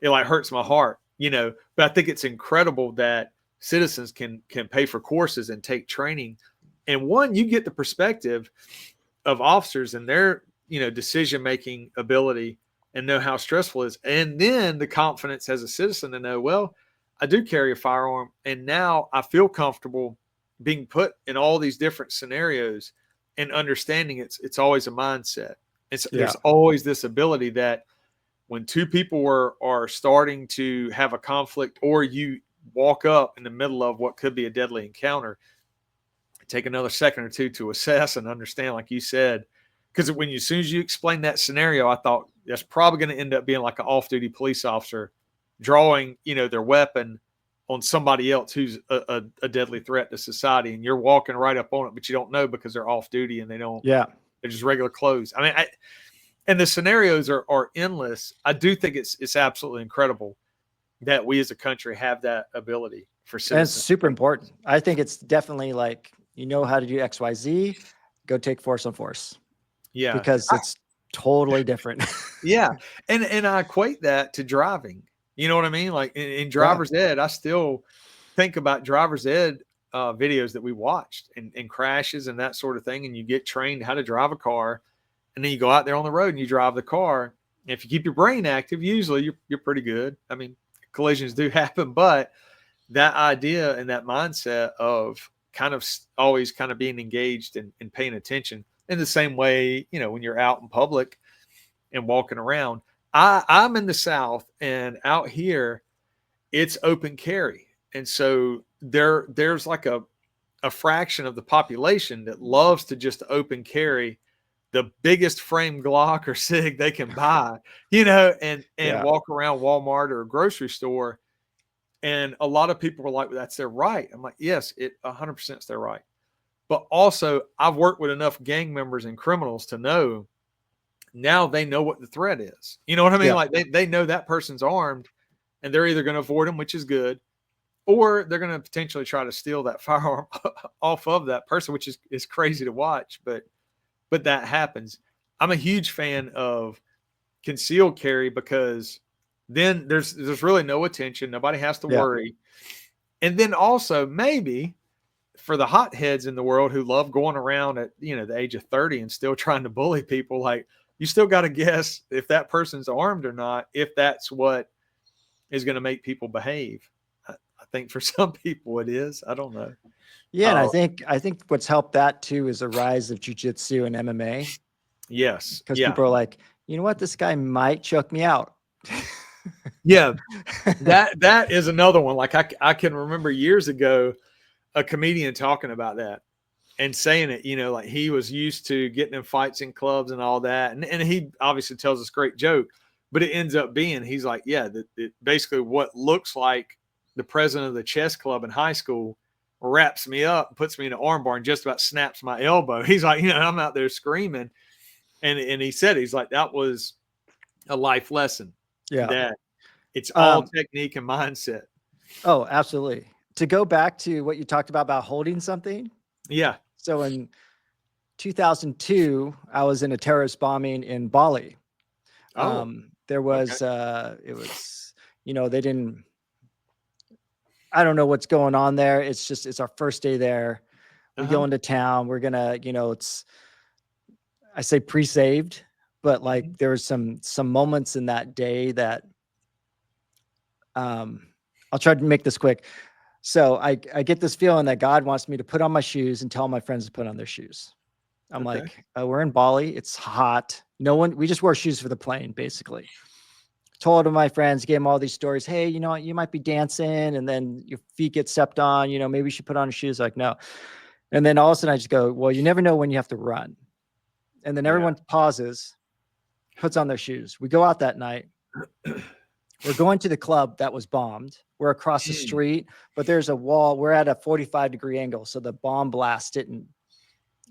[SPEAKER 3] it like hurts my heart, but I think it's incredible that citizens can pay for courses and take training. And one, you get the perspective of officers and their, decision-making ability and know how stressful it is. And then the confidence as a citizen to know, well, I do carry a firearm, and now I feel comfortable being put in all these different scenarios and understanding it's always a mindset. There's always this ability that when two people are starting to have a conflict, or you walk up in the middle of what could be a deadly encounter, take another second or two to assess and understand, like you said, because as soon as you explained that scenario, I thought that's probably going to end up being like an off-duty police officer drawing, their weapon on somebody else who's a deadly threat to society, and you're walking right up on it, but you don't know because they're off duty and they're just regular clothes. I mean, and the scenarios are endless. I do think it's absolutely incredible that we as a country have that ability for citizens.
[SPEAKER 2] And it's super important. I think it's definitely like, how to do XYZ, go take force on force.
[SPEAKER 3] Yeah.
[SPEAKER 2] Because it's totally different.
[SPEAKER 3] Yeah. And I equate that to driving. You know what I mean? Like in driver's ed, I still think about driver's ed videos that we watched and crashes and that sort of thing. And you get trained how to drive a car, and then you go out there on the road and you drive the car. And if you keep your brain active, usually you're pretty good. I mean, collisions do happen, but that idea and that mindset of kind of always kind of being engaged and paying attention in the same way, when you're out in public and walking around. I'm in the South, and out here it's open carry. And so there's like a fraction of the population that loves to just open carry the biggest frame Glock or SIG they can buy, and walk around Walmart or a grocery store. And a lot of people are like, well, that's their right. I'm like, yes, it 100% is their right. But also, I've worked with enough gang members and criminals to know now they know what the threat is. You know what I mean? Yeah. Like they know that person's armed, and they're either going to avoid them, which is good, or they're going to potentially try to steal that firearm off of that person, which is crazy to watch. But that happens. I'm a huge fan of concealed carry because then there's really no attention. Nobody has to worry. And then also maybe for the hotheads in the world who love going around at, the age of 30 and still trying to bully people, like you still got to guess if that person's armed or not, if that's what is going to make people behave. I think for some people it is. I don't know.
[SPEAKER 2] Yeah. And I think what's helped that too is a rise of jiu-jitsu and MMA.
[SPEAKER 3] Yes.
[SPEAKER 2] Because people are like, you know what, this guy might choke me out.
[SPEAKER 3] Yeah. That is another one. Like I can remember years ago, a comedian talking about that and saying it, like he was used to getting in fights in clubs and all that. And he obviously tells this great joke, but it ends up being, he's like, basically what looks like the president of the chess club in high school wraps me up, puts me in an arm bar and just about snaps my elbow. He's like, I'm out there screaming. And he said, he's like, that was a life lesson.
[SPEAKER 2] Yeah.
[SPEAKER 3] That it's all technique and mindset.
[SPEAKER 2] Oh, absolutely. To go back to what you talked about holding something.
[SPEAKER 3] Yeah.
[SPEAKER 2] So in 2002, I was in a terrorist bombing in Bali. There was, it was, they didn't, I don't know what's going on there. It's our first day there. We go into town. We're going to, I say pre-saved, but like there was some moments in that day that, I'll try to make this quick. So I get this feeling that God wants me to put on my shoes and tell my friends to put on their shoes. I'm like, we're in Bali. It's hot. We just wear shoes for the plane, basically. Told my friends, gave them all these stories. Hey, you know what? You might be dancing and then your feet get stepped on. Maybe you should put on your shoes. Like, no. And then all of a sudden I just go, well, you never know when you have to run. And then everyone pauses, puts on their shoes. We go out that night. We're going to the club that was bombed. We're across the street, but there's a wall. We're at a 45-degree angle. So the bomb blast didn't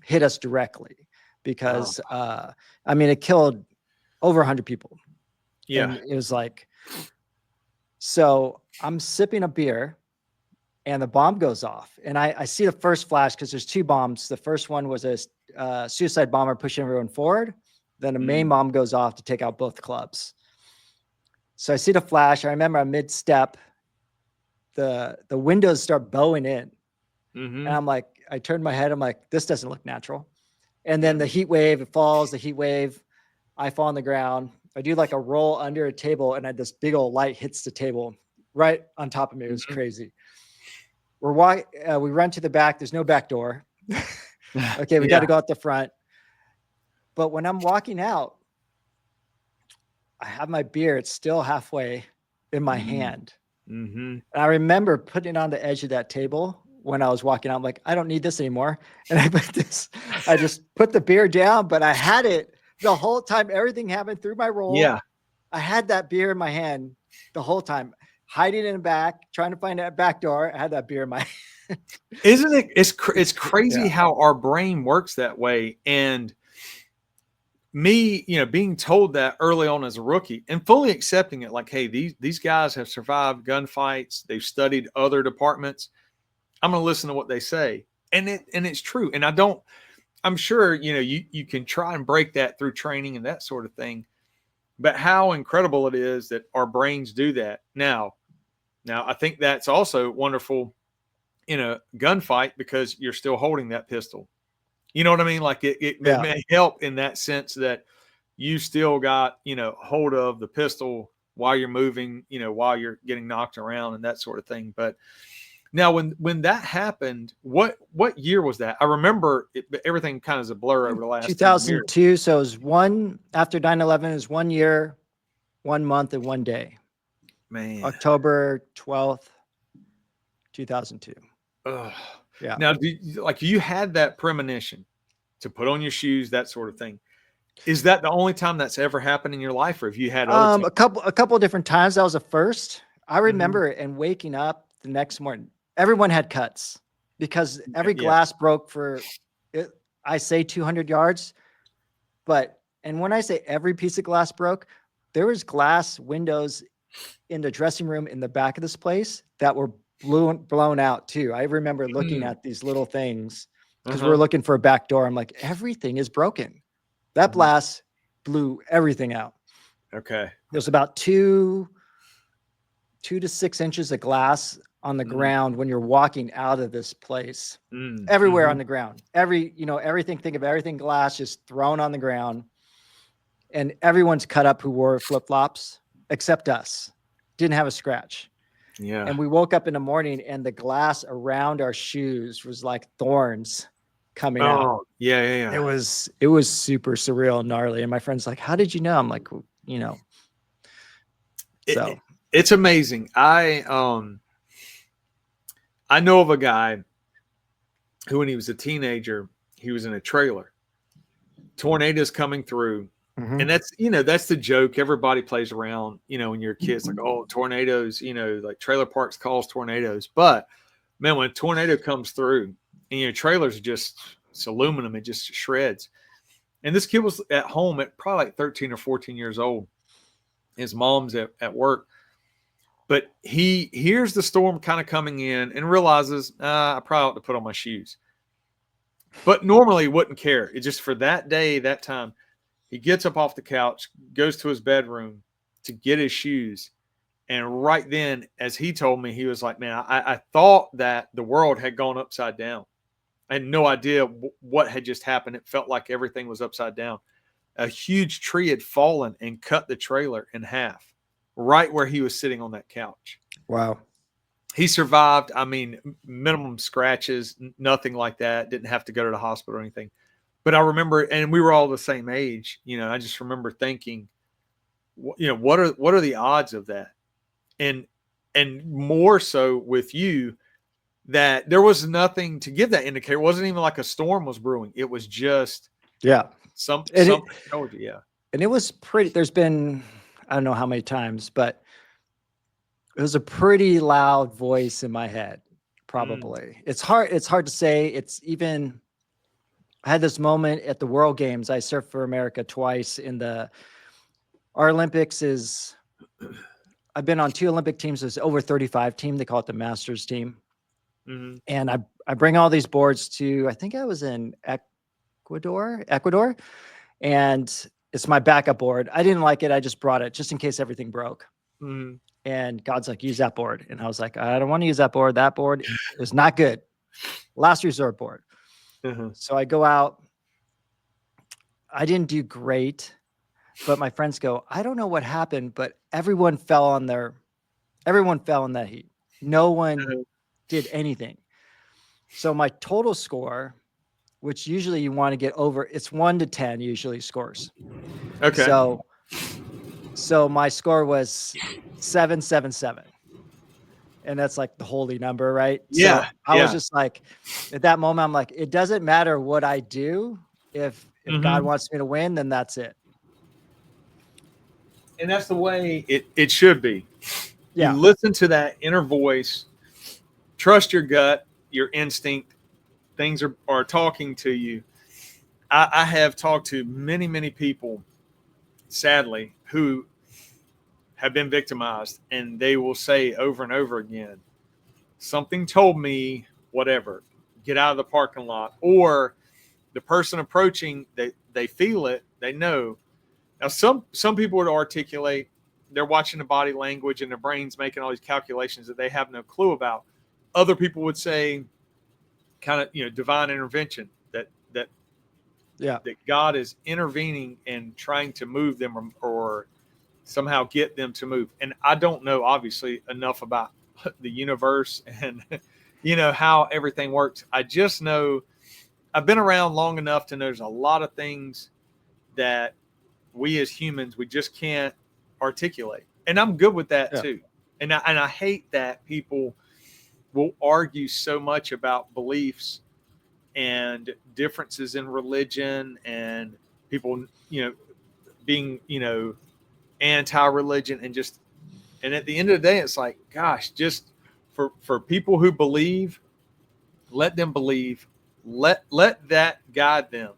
[SPEAKER 2] hit us directly because, it killed over 100 people. Yeah. And it was like, so I'm sipping a beer and the bomb goes off. And I see the first flash because there's two bombs. The first one was a suicide bomber pushing everyone forward. Then a main bomb goes off to take out both clubs. So I see the flash. I remember I'm mid-step. The windows start bowing in. And I'm like, I turned my head. I'm like, this doesn't look natural. And then the heat wave, it falls, the heat wave. I fall on the ground. I do like a roll under a table and this big old light hits the table right on top of me. It was crazy. We run to the back. There's no back door. Okay, we got to go out the front. But when I'm walking out, I have my beer. It's still halfway in my hand. And I remember putting it on the edge of that table when I was walking out. I'm like, I don't need this anymore. And I just put the beer down, but I had it the whole time. Everything happened through my roll.
[SPEAKER 3] Yeah.
[SPEAKER 2] I had that beer in my hand the whole time, hiding in the back, trying to find that back door. I had that beer in my hand.
[SPEAKER 3] Isn't it? It's crazy
[SPEAKER 2] Yeah.
[SPEAKER 3] how our brain works that way. And me, being told that early on as a rookie and fully accepting it, like, hey, these guys have survived gunfights. They've studied other departments. I'm going to listen to what they say. And it's true. And I'm sure, you can try and break that through training and that sort of thing. But how incredible it is that our brains do that. Now, I think that's also wonderful in a gunfight because you're still holding that pistol. You know what I mean? Like it may help in that sense that you still got, hold of the pistol while you're moving, while you're getting knocked around and that sort of thing. But now when that happened, what year was that? I remember everything kind of is a blur over the last
[SPEAKER 2] 2002. So it was after 9/11 is 1 year, 1 month, and 1 day.
[SPEAKER 3] Man.
[SPEAKER 2] October 12th, 2002.
[SPEAKER 3] Yeah. Now, you had that premonition to put on your shoes, that sort of thing. Is that the only time that's ever happened in your life, or have you had other
[SPEAKER 2] a couple of different times? That was the first. I remember and waking up the next morning, everyone had cuts because every glass broke for it. I say 200 yards, and when I say every piece of glass broke, there was glass windows in the dressing room in the back of this place that were blown out too. I remember looking at these little things because we were looking for a back door. I'm like, everything is broken. That blast blew everything out.
[SPEAKER 3] Okay.
[SPEAKER 2] There's about 2 to 6 inches of glass on the ground when you're walking out of this place. Everywhere on the ground. Everything, think of everything glass just thrown on the ground. And everyone's cut up who wore flip-flops except us. Didn't have a scratch.
[SPEAKER 3] Yeah.
[SPEAKER 2] And we woke up in the morning and the glass around our shoes was like thorns coming out.
[SPEAKER 3] Oh, yeah.
[SPEAKER 2] It was super surreal and gnarly. And my friend's like, how did you know? I'm like, so
[SPEAKER 3] it's amazing. I know of a guy who, when he was a teenager, he was in a trailer. Tornadoes coming through. And that's the joke everybody plays around, when you're a kid. It's like, oh, tornadoes, like trailer parks cause tornadoes. But man, when a tornado comes through and trailers are it's aluminum, it just shreds. And this kid was at home at probably like 13 or 14 years old. His mom's at work. But he hears the storm kind of coming in and realizes, I probably ought to put on my shoes. But normally wouldn't care. It's just for that day, that time. He gets up off the couch, goes to his bedroom to get his shoes. And right then, as he told me, he was like, man, I thought that the world had gone upside down. I had no idea what had just happened. It felt like everything was upside down. A huge tree had fallen and cut the trailer in half, right where he was sitting on that couch.
[SPEAKER 2] Wow.
[SPEAKER 3] He survived. I mean, minimum scratches, nothing like that. Didn't have to go to the hospital or anything. But I remember, and we were all the same age, I just remember thinking, what are the odds of that? And more so with you, that there was nothing to give that indicator. It wasn't even like a storm was brewing. It was just something told you. Yeah.
[SPEAKER 2] And it was pretty, there's been, I don't know how many times, but it was a pretty loud voice in my head, probably. It's hard to say. I had this moment at the World Games. I surfed for America twice our Olympics I've been on 2 Olympic teams. There's over 35 team. They call it the Masters team. And I bring all these boards to, I think I was in Ecuador, and it's my backup board. I didn't like it. I just brought it just in case everything broke. And God's like, use that board. And I was like, I don't want to use that board. That board is not good. Last resort board. So I go out. I didn't do great, but my friends go, I don't know what happened, but everyone fell in that heat. No one did anything. So my total score, which usually you want to get over, it's 1 to 10 usually scores.
[SPEAKER 3] Okay.
[SPEAKER 2] So my score was 777. and that's like the holy number, right?
[SPEAKER 3] Yeah,
[SPEAKER 2] So I was
[SPEAKER 3] yeah.
[SPEAKER 2] just like, at that moment, I'm like, it doesn't matter what I do. If God
[SPEAKER 3] Mhm.
[SPEAKER 2] wants me to win, then that's it.
[SPEAKER 3] And that's the way it should be. You
[SPEAKER 2] Yeah.
[SPEAKER 3] listen to that inner voice, trust your gut, your instinct. Things are talking to you. I have talked to many, many people, sadly, who have been victimized, and they will say over and over again, something told me, whatever, get out of the parking lot. Or the person approaching, they feel it, they know. Now, some people would articulate they're watching the body language and their brain's making all these calculations that they have no clue about. Other people would say, kind of, divine intervention, that
[SPEAKER 2] Yeah.
[SPEAKER 3] that God is intervening and trying to move them, or somehow get them to move. And I don't know, obviously, enough about the universe and how everything works. I just know I've been around long enough to know there's a lot of things that we as humans, we just can't articulate. And I'm good with that
[SPEAKER 2] Yeah.
[SPEAKER 3] too. And I hate that people will argue so much about beliefs and differences in religion, and people, being, anti-religion, and at the end of the day, it's like, gosh, just for people who believe, let them believe, let that guide them.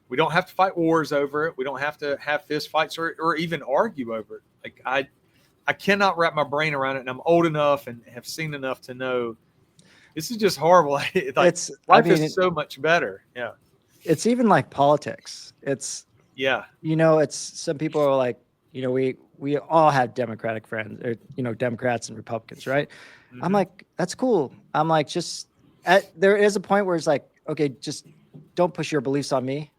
[SPEAKER 3] We don't have to fight wars over it. We don't have to have fist fights or even argue over it. Like I cannot wrap my brain around it, and I'm old enough and have seen enough to know this is just horrible. Like
[SPEAKER 2] It's, I
[SPEAKER 3] life
[SPEAKER 2] mean,
[SPEAKER 3] is so much better. Yeah,
[SPEAKER 2] it's even like politics. It's,
[SPEAKER 3] yeah,
[SPEAKER 2] it's, some people are like, we all have Democratic friends, or, Democrats and Republicans, right? I'm
[SPEAKER 3] hmm,
[SPEAKER 2] like, that's cool. I'm like, just there is a point where it's like, okay, just don't push your beliefs on me.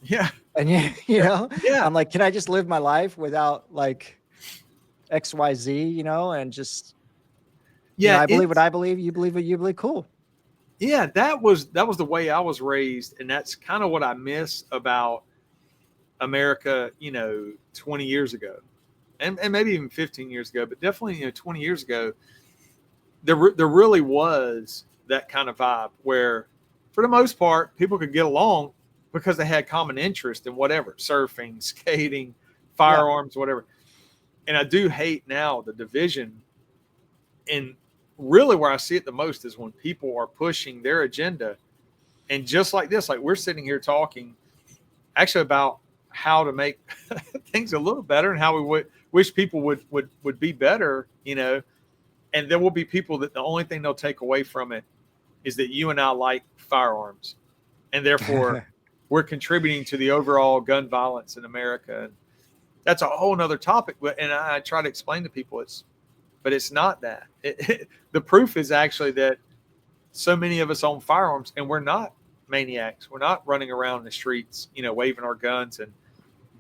[SPEAKER 3] yeah,
[SPEAKER 2] And
[SPEAKER 3] yeah,
[SPEAKER 2] I'm like, can I just live my life without like XYZ, and just,
[SPEAKER 3] yeah.
[SPEAKER 2] I believe what
[SPEAKER 3] It's
[SPEAKER 2] I believe, you believe what you believe. Cool.
[SPEAKER 3] yeah. That was the way I was raised, and that's kind of what I miss about America. 20 years ago, and maybe even 15 years ago, but definitely 20 years ago, there really was that kind of vibe where, for the most part, people could get along because they had common interest in whatever, surfing, skating,
[SPEAKER 2] Yeah.
[SPEAKER 3] firearms, whatever. And I do hate now the division. And really, where I see it the most is when people are pushing their agenda. And just like this, like we're sitting here talking actually about how to make things a little better, and how we would wish people would be better, and there will be people that the only thing they'll take away from it is that you and I like firearms, and therefore we're contributing to the overall gun violence in America. And that's a whole nother topic. And I try to explain to people but it's not that. The proof is actually that so many of us own firearms, and we're not maniacs. We're not running around the streets, waving our guns and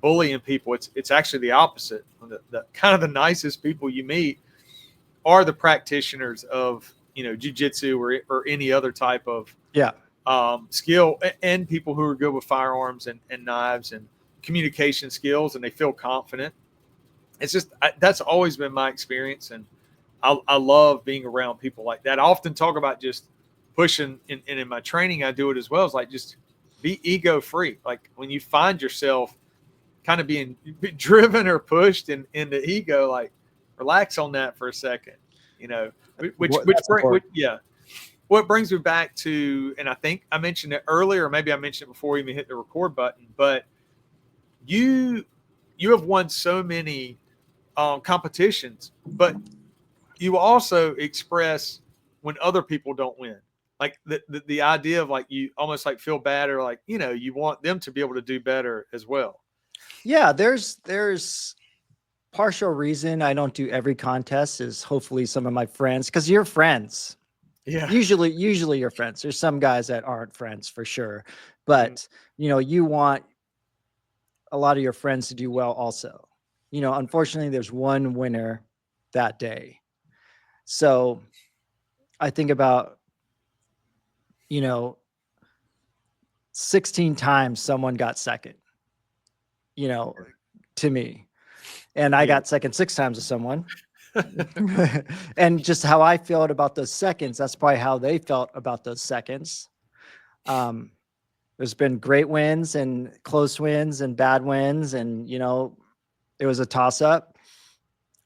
[SPEAKER 3] bullying people. It's actually the opposite. The kind of the nicest people you meet are the practitioners of jujitsu or any other type of
[SPEAKER 2] Yeah.
[SPEAKER 3] skill, and people who are good with firearms and knives and communication skills, and they feel confident. It's just that's always been my experience, and I love being around people like that. I often talk about just pushing, and in my training I do it as well. It's like, just be ego free. Like when you find yourself kind of being driven or pushed into ego, like relax on that for a second,
[SPEAKER 2] That's important.
[SPEAKER 3] yeah. What brings me back to, and I think I mentioned it earlier, or maybe I mentioned it before we even hit the record button, but you have won so many competitions, but you also express when other people don't win. Like the idea of, like, you almost like feel bad, or like, you want them to be able to do better as well.
[SPEAKER 2] Yeah. There's partial reason I don't do every contest is hopefully some of my friends, because you're friends.
[SPEAKER 3] Yeah.
[SPEAKER 2] Usually you're friends. There's some guys that aren't friends for sure,
[SPEAKER 3] Mhm.
[SPEAKER 2] but you want a lot of your friends to do well also. Unfortunately, there's one winner that day. So I think about, you know, 16 times someone got second, you know, to me. And I
[SPEAKER 3] Yeah.
[SPEAKER 2] got second 6 times to someone. And just how I felt about those seconds, that's probably how they felt about those seconds. There's been great wins and close wins and bad wins, and it was a toss up.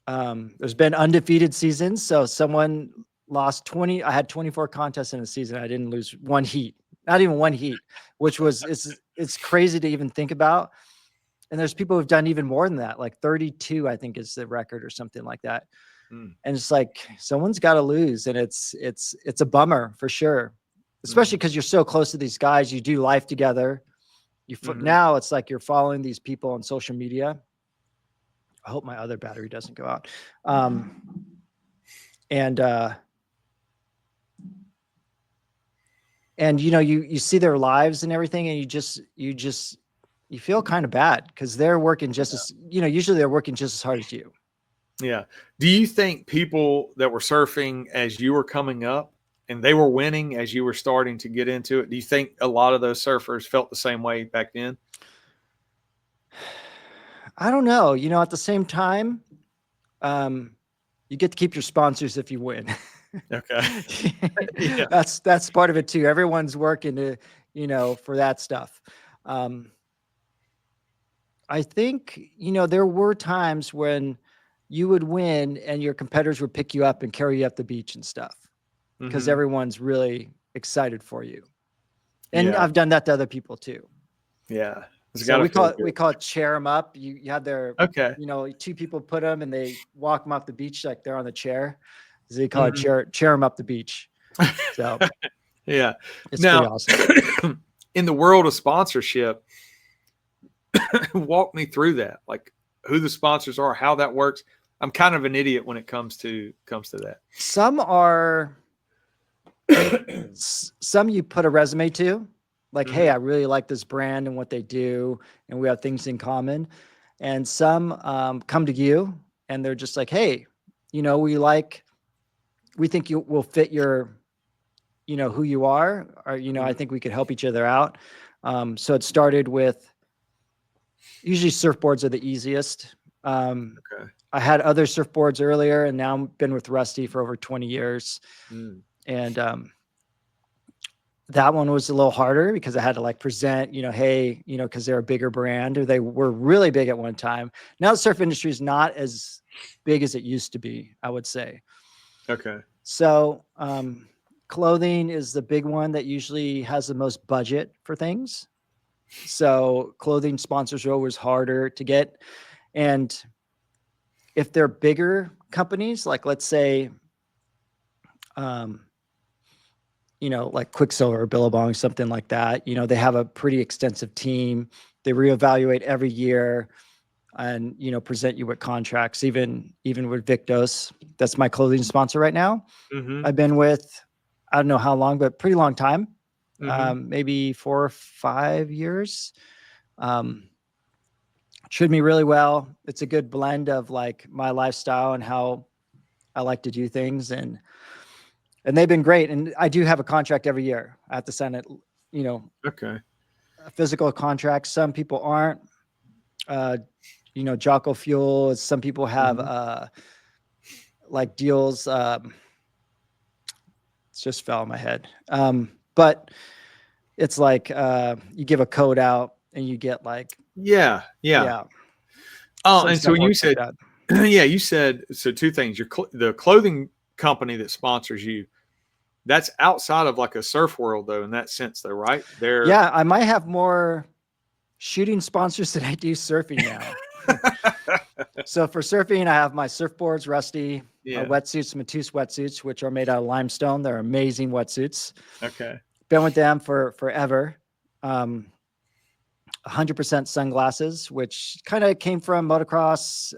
[SPEAKER 2] There's been undefeated seasons, so someone lost 20. I had 24 contests in a season. I didn't lose one heat, not even one heat, which was it's crazy to even think about. And there's people who've done even more than that, like 32, I think is the record or something like that. And it's like someone's got to lose, and it's a bummer for sure, especially because you're so close to these guys. You do life together. Now it's like you're following these people on social media. I hope my other battery doesn't go out. And you see their lives and everything, and you feel kind of bad because they're working just as, usually they're working just as hard as you.
[SPEAKER 3] Yeah. Do you think people that were surfing as you were coming up and they were winning as you were starting to get into it, do you think a lot of those surfers felt the same way back then?
[SPEAKER 2] I don't know. At the same time, you get to keep your sponsors if you win.
[SPEAKER 3] Okay.
[SPEAKER 2] Yeah. That's part of it too. Everyone's working to, for that stuff. I think, there were times when you would win and your competitors would pick you up and carry you up the beach and stuff because everyone's really excited for you. And I've done that to other people too.
[SPEAKER 3] Yeah.
[SPEAKER 2] So we call it chair them up. You have their, two people put them and they walk them off the beach like they're on the chair. So they call it chair them up the beach. So
[SPEAKER 3] yeah,
[SPEAKER 2] it's pretty awesome.
[SPEAKER 3] In the world of sponsorship, walk me through that, like who the sponsors are, how that works. I'm kind of an idiot when it comes to that.
[SPEAKER 2] Some are, some you put a resume to, like, hey, I really like this brand and what they do, and we have things in common. And some come to you and they're just like, hey, we think you will fit your, who you are, or, I think we could help each other out. So it started with, usually surfboards are the easiest.
[SPEAKER 3] Okay.
[SPEAKER 2] I had other surfboards earlier, and now I've been with Rusty for over 20 years. And that one was a little harder because I had to present, hey, because they're a bigger brand, or they were really big at one time. Now the surf industry is not as big as it used to be, I would say.
[SPEAKER 3] Okay.
[SPEAKER 2] So clothing is the big one that usually has the most budget for things. So clothing sponsors are always harder to get. And if they're bigger companies, like let's say, like Quicksilver or Billabong, something like that, they have a pretty extensive team. They reevaluate every year and, present you with contracts, even with Victos. That's my clothing sponsor right now. I've been with, I don't know how long, but pretty long time. Maybe 4 or 5 years. Treated me really well. It's a good blend of my lifestyle and how I like to do things. And they've been great. And I do have a contract every year. I have to sign it,
[SPEAKER 3] Okay.
[SPEAKER 2] A physical contract. Some people aren't, Jocko Fuel. Some people have, deals. It just fell on my head. But it's you give a code out and you get
[SPEAKER 3] yeah. Oh, and so when you said, you said, so two things, the clothing company that sponsors you, that's outside of a surf world though, in that sense though, right?
[SPEAKER 2] I might have more shooting sponsors than I do surfing now. So for surfing, I have my surfboards, Rusty, my wetsuits, Mateus wetsuits, which are made out of limestone. They're amazing wetsuits.
[SPEAKER 3] Okay.
[SPEAKER 2] Been with them for forever. 100% sunglasses, which kind of came from motocross,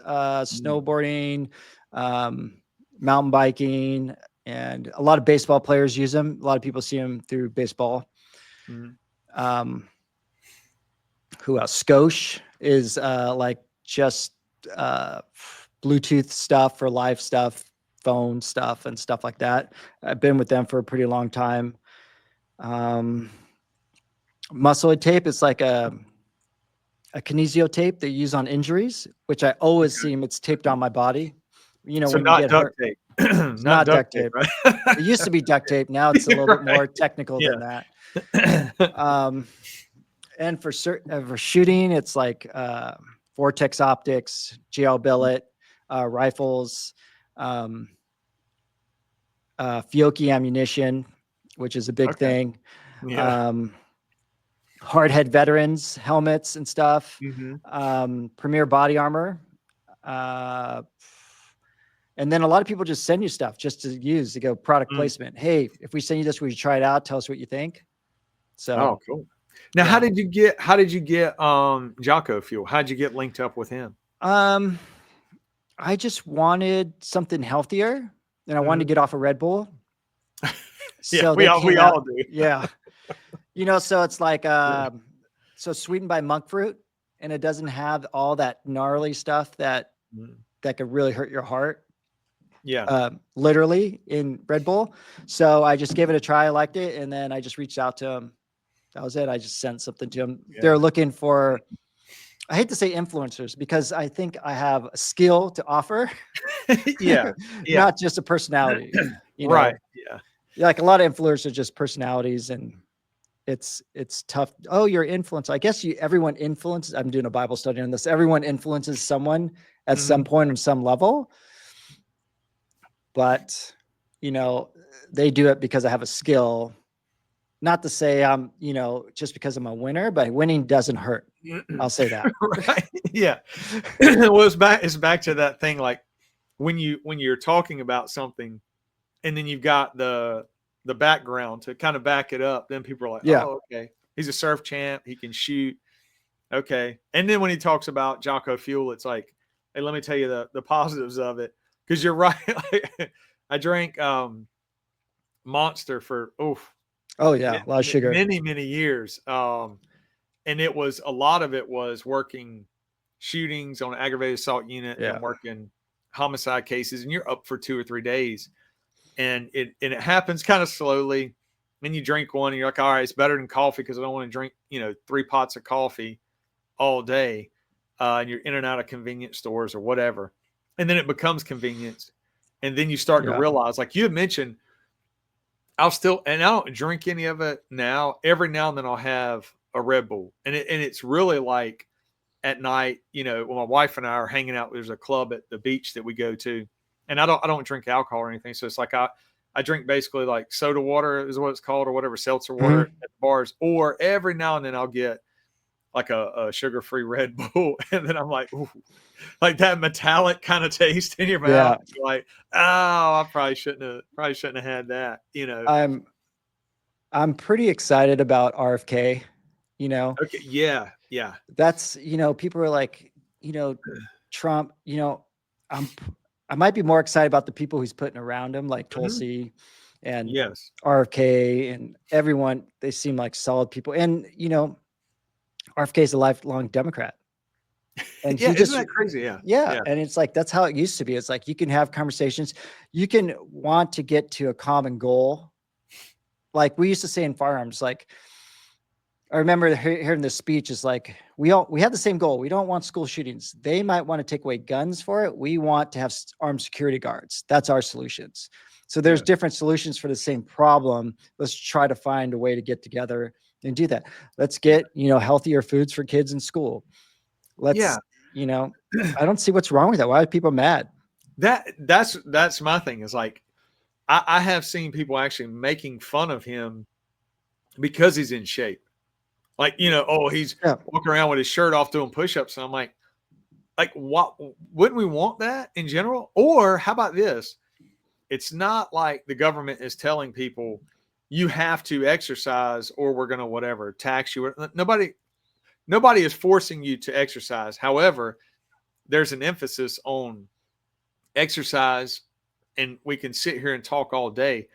[SPEAKER 2] snowboarding, mountain biking, and a lot of baseball players use them. A lot of people see them through baseball. Who else? Scosh is just Bluetooth stuff for live stuff, phone stuff, and stuff like that. I've been with them for a pretty long time. Muscle tape is like a kinesio tape they use on injuries, which I always see them. It's taped on my body you know,
[SPEAKER 3] So
[SPEAKER 2] when you
[SPEAKER 3] not
[SPEAKER 2] get
[SPEAKER 3] duct
[SPEAKER 2] hurt.
[SPEAKER 3] tape.
[SPEAKER 2] It's not duct tape.
[SPEAKER 3] right?
[SPEAKER 2] It used to be duct tape. Now it's a little bit more technical than
[SPEAKER 3] Yeah.
[SPEAKER 2] that. And for shooting, it's like vortex optics, gel billet, rifles, Fiocchi ammunition, which is a big
[SPEAKER 3] Okay.
[SPEAKER 2] thing.
[SPEAKER 3] Yeah.
[SPEAKER 2] Hardhead veterans helmets and stuff.
[SPEAKER 3] Mhm.
[SPEAKER 2] Premier body armor. And then a lot of people just send you stuff just to use to go product
[SPEAKER 3] Mm.
[SPEAKER 2] placement. Hey, if we send you this, will you try it out? Tell us what you think. So,
[SPEAKER 3] Oh, cool. Now,
[SPEAKER 2] yeah.
[SPEAKER 3] how did you get Jocko Fuel? How'd you get linked up with him?
[SPEAKER 2] I just wanted something healthier and I wanted to
[SPEAKER 3] Mhm.
[SPEAKER 2] get off of Red Bull.
[SPEAKER 3] Yeah,
[SPEAKER 2] So
[SPEAKER 3] we
[SPEAKER 2] they
[SPEAKER 3] all
[SPEAKER 2] came out.
[SPEAKER 3] do.
[SPEAKER 2] Yeah. You know, so it's like, so sweetened by monk fruit, and it doesn't have all that gnarly stuff that
[SPEAKER 3] Mhm.
[SPEAKER 2] could really hurt your heart.
[SPEAKER 3] Yeah.
[SPEAKER 2] Literally in Red Bull. So I just gave it a try. I liked it. And then I just reached out to him. That was it. I just sent something to him.
[SPEAKER 3] Yeah.
[SPEAKER 2] They're looking for, I hate to say influencers because I think I have a skill to offer.
[SPEAKER 3] Yeah. Yeah.
[SPEAKER 2] Not just a personality. You know,
[SPEAKER 3] Right. Yeah.
[SPEAKER 2] like a lot of influencers are just personalities, and it's tough. Oh, you're influenced. I guess everyone influences. I'm doing a Bible study on this. Everyone influences someone at some
[SPEAKER 3] Mhm.
[SPEAKER 2] point on some level. But, you know, they do it because I have a skill. Not to say I'm, you know, just because I'm a winner, but winning doesn't hurt. I'll say that.
[SPEAKER 3] Right. Yeah. Well, it's back to that thing, like when you're talking about something and then you've got the background to kind of back it up, then people are like,
[SPEAKER 2] Yeah.
[SPEAKER 3] oh, okay, he's a surf champ, he can shoot. Okay. And then when he talks about Jocko Fuel, it's like, hey, let me tell you the positives of it. Because you're right. Like, I drank Monster for
[SPEAKER 2] Oh yeah, a lot of sugar.
[SPEAKER 3] many years. And it was, a lot of it was working shootings on an aggravated assault unit
[SPEAKER 2] Yeah.
[SPEAKER 3] and working homicide cases, and you're up for 2 or 3 days. And it happens kind of slowly. Then you drink one and you're like, all right, it's better than coffee because I don't want to drink, 3 pots of coffee all day. And you're in and out of convenience stores or whatever. And then it becomes convenience. And then you start to
[SPEAKER 2] Yeah.
[SPEAKER 3] realize, like you had mentioned, and I don't drink any of it now. Every now and then I'll have a Red Bull. And it's really like at night, when my wife and I are hanging out, there's a club at the beach that we go to. And I don't drink alcohol or anything. So it's like I drink basically like soda water is what it's called, or whatever, seltzer water at the bars. Or every now and then I'll get like a sugar-free Red Bull. And then I'm like, ooh, like that metallic kind of taste in your mouth.
[SPEAKER 2] Yeah.
[SPEAKER 3] You're like, oh, I probably shouldn't have had that,
[SPEAKER 2] I'm pretty excited about RFK,
[SPEAKER 3] Okay. Yeah. Yeah.
[SPEAKER 2] That's, people are like, Trump, I might be more excited about the people he's putting around him, like Tulsi and
[SPEAKER 3] Yes.
[SPEAKER 2] RFK and everyone. They seem like solid people. And, RFK is a lifelong Democrat. And
[SPEAKER 3] Yeah,
[SPEAKER 2] he just,
[SPEAKER 3] isn't that crazy?
[SPEAKER 2] yeah.
[SPEAKER 3] Yeah.
[SPEAKER 2] And it's like, that's how it used to be. It's like, you can have conversations. You can want to get to a common goal. Like we used to say in firearms, like, I remember hearing this speech is like, we have the same goal. We don't want school shootings. They might want to take away guns for it. We want to have armed security guards. That's our solutions. So there's different solutions for the same problem. Let's try to find a way to get together and do that. Let's get, healthier foods for kids in school. Let's, I don't see what's wrong with that. Why are people mad?
[SPEAKER 3] That's my thing, is like, I have seen people actually making fun of him because he's in shape. Like, he's walking around with his shirt off doing push-ups. And I'm like, what? Wouldn't we want that in general? Or how about this? It's not like the government is telling people you have to exercise or we're going to whatever tax you. Nobody is forcing you to exercise. However, there's an emphasis on exercise, and we can sit here and talk all day.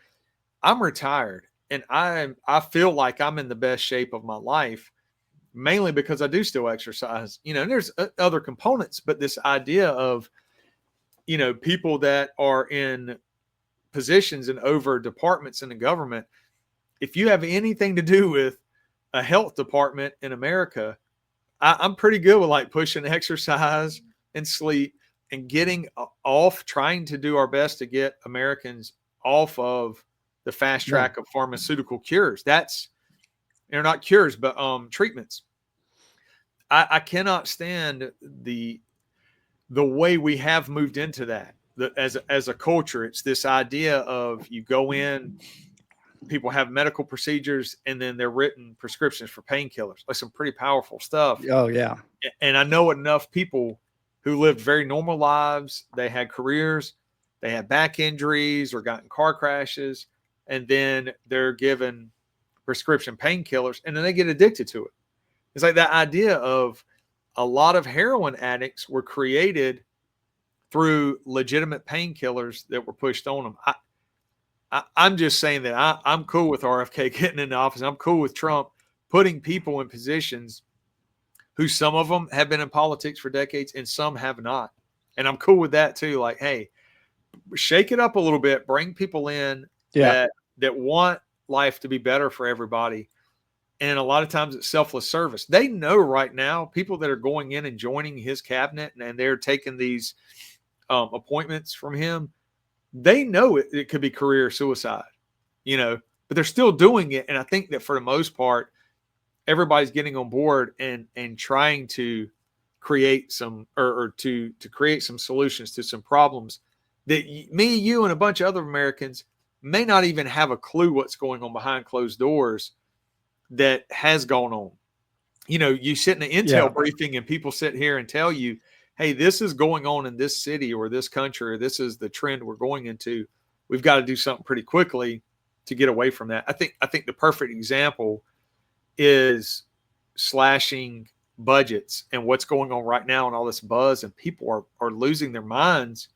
[SPEAKER 3] I'm retired and I feel like I'm in the best shape of my life, mainly because I do still exercise, and there's other components, but this idea of, people that are in positions and over departments in the government, if you have anything to do with a health department in America, I'm pretty good with like pushing exercise and sleep. and getting off, trying to do our best to get Americans off of the fast track of pharmaceutical cures. They're not cures, but treatments. I cannot stand the way we have moved into that. As a culture, it's this idea of you go in, people have medical procedures, and then they're written prescriptions for painkillers. Like some pretty powerful stuff.
[SPEAKER 2] Oh yeah.
[SPEAKER 3] And I know enough people who lived very normal lives. They had careers, they had back injuries or got in car crashes, and then they're given prescription painkillers, and then they get addicted to it. It's like that idea of a lot of heroin addicts were created through legitimate painkillers that were pushed on them. I'm just saying that I'm cool with RFK getting into office. I'm cool with Trump putting people in positions who some of them have been in politics for decades and some have not. And I'm cool with that too. Like, hey, shake it up a little bit, bring people in that want life to be better for everybody. And a lot of times it's selfless service. They know right now, people that are going in and joining his cabinet and they're taking these appointments from him, they know it could be career suicide, but they're still doing it. And I think that for the most part, everybody's getting on board and trying to create some or to create some solutions to some problems that me, you, and a bunch of other Americans may not even have a clue what's going on behind closed doors that has gone on. You sit in an intel briefing and people sit here and tell you, hey, this is going on in this city or this country, or this is the trend we're going into. We've got to do something pretty quickly to get away from that. I think the perfect example is slashing budgets and what's going on right now and all this buzz, and people are losing their minds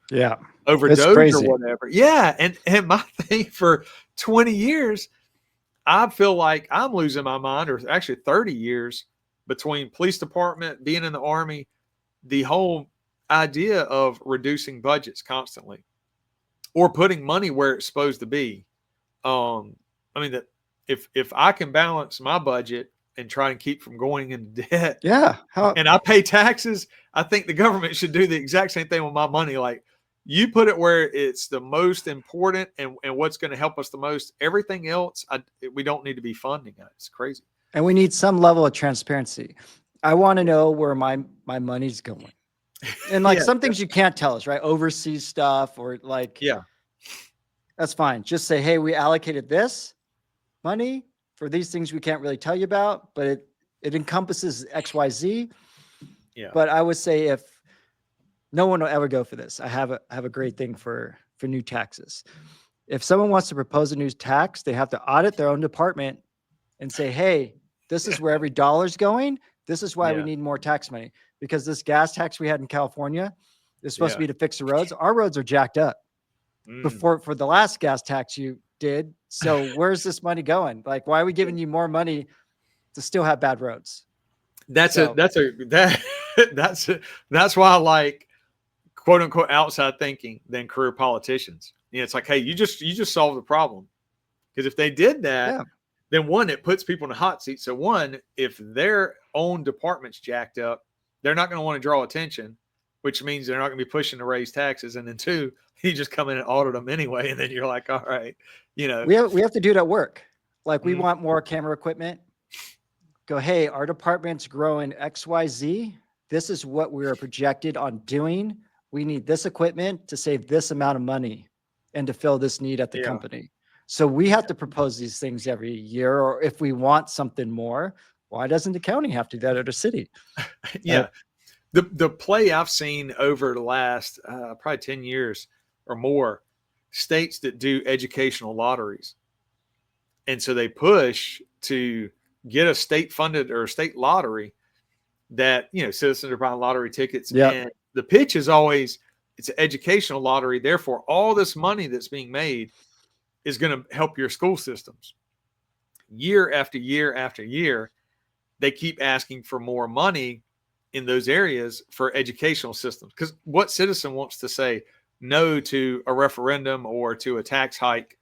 [SPEAKER 3] over Doge or whatever. Yeah. And my thing for 20 years, I feel like I'm losing my mind, or actually 30 years between police department, being in the Army, the whole idea of reducing budgets constantly or putting money where it's supposed to be. That if I can balance my budget and try and keep from going into debt, and I pay taxes, I think the government should do the exact same thing with my money. Like, you put it where it's the most important and what's going to help us the most. Everything else, we don't need to be funding it. It's crazy.
[SPEAKER 2] And we need some level of transparency. I want to know where my money's going. And some things you can't tell us, right? Overseas stuff or that's fine. Just say, hey, we allocated this money for these things we can't really tell you about, but it encompasses XYZ. Yeah. But I would say if no one will ever go for this, I have a great thing for new taxes. If someone wants to propose a new tax, they have to audit their own department and say, hey, this is where every dollar's going. This is why we need more tax money, because this gas tax we had in California is supposed to be to fix the roads. Our roads are jacked up for the last gas tax you did. So where's this money going? Like, why are we giving you more money to still have bad roads?
[SPEAKER 3] That's why I like quote unquote outside thinking than career politicians. It's like, hey, you just solved the problem. Because if they did that, then one, it puts people in the hot seat. So one, if their own department's jacked up, they're not going to want to draw attention, which means they're not going to be pushing to raise taxes. And then two, you just come in and audit them anyway. And then you're like, all right, we
[SPEAKER 2] have to do it at work. Like, we want more camera equipment. Go, hey, our department's growing XYZ. This is what we are projected on doing. We need this equipment to save this amount of money and to fill this need at the company. So we have to propose these things every year, or if we want something more, why doesn't the county have to do that, or the city?
[SPEAKER 3] The play I've seen over the last probably 10 years or more, states that do educational lotteries. And so they push to get a state funded or a state lottery that, citizens are buying lottery tickets. And the pitch is always, it's an educational lottery. Therefore, all this money that's being made is going to help your school systems. Year after year after year, they keep asking for more money in those areas for educational systems. Because what citizen wants to say no to a referendum or to a tax hike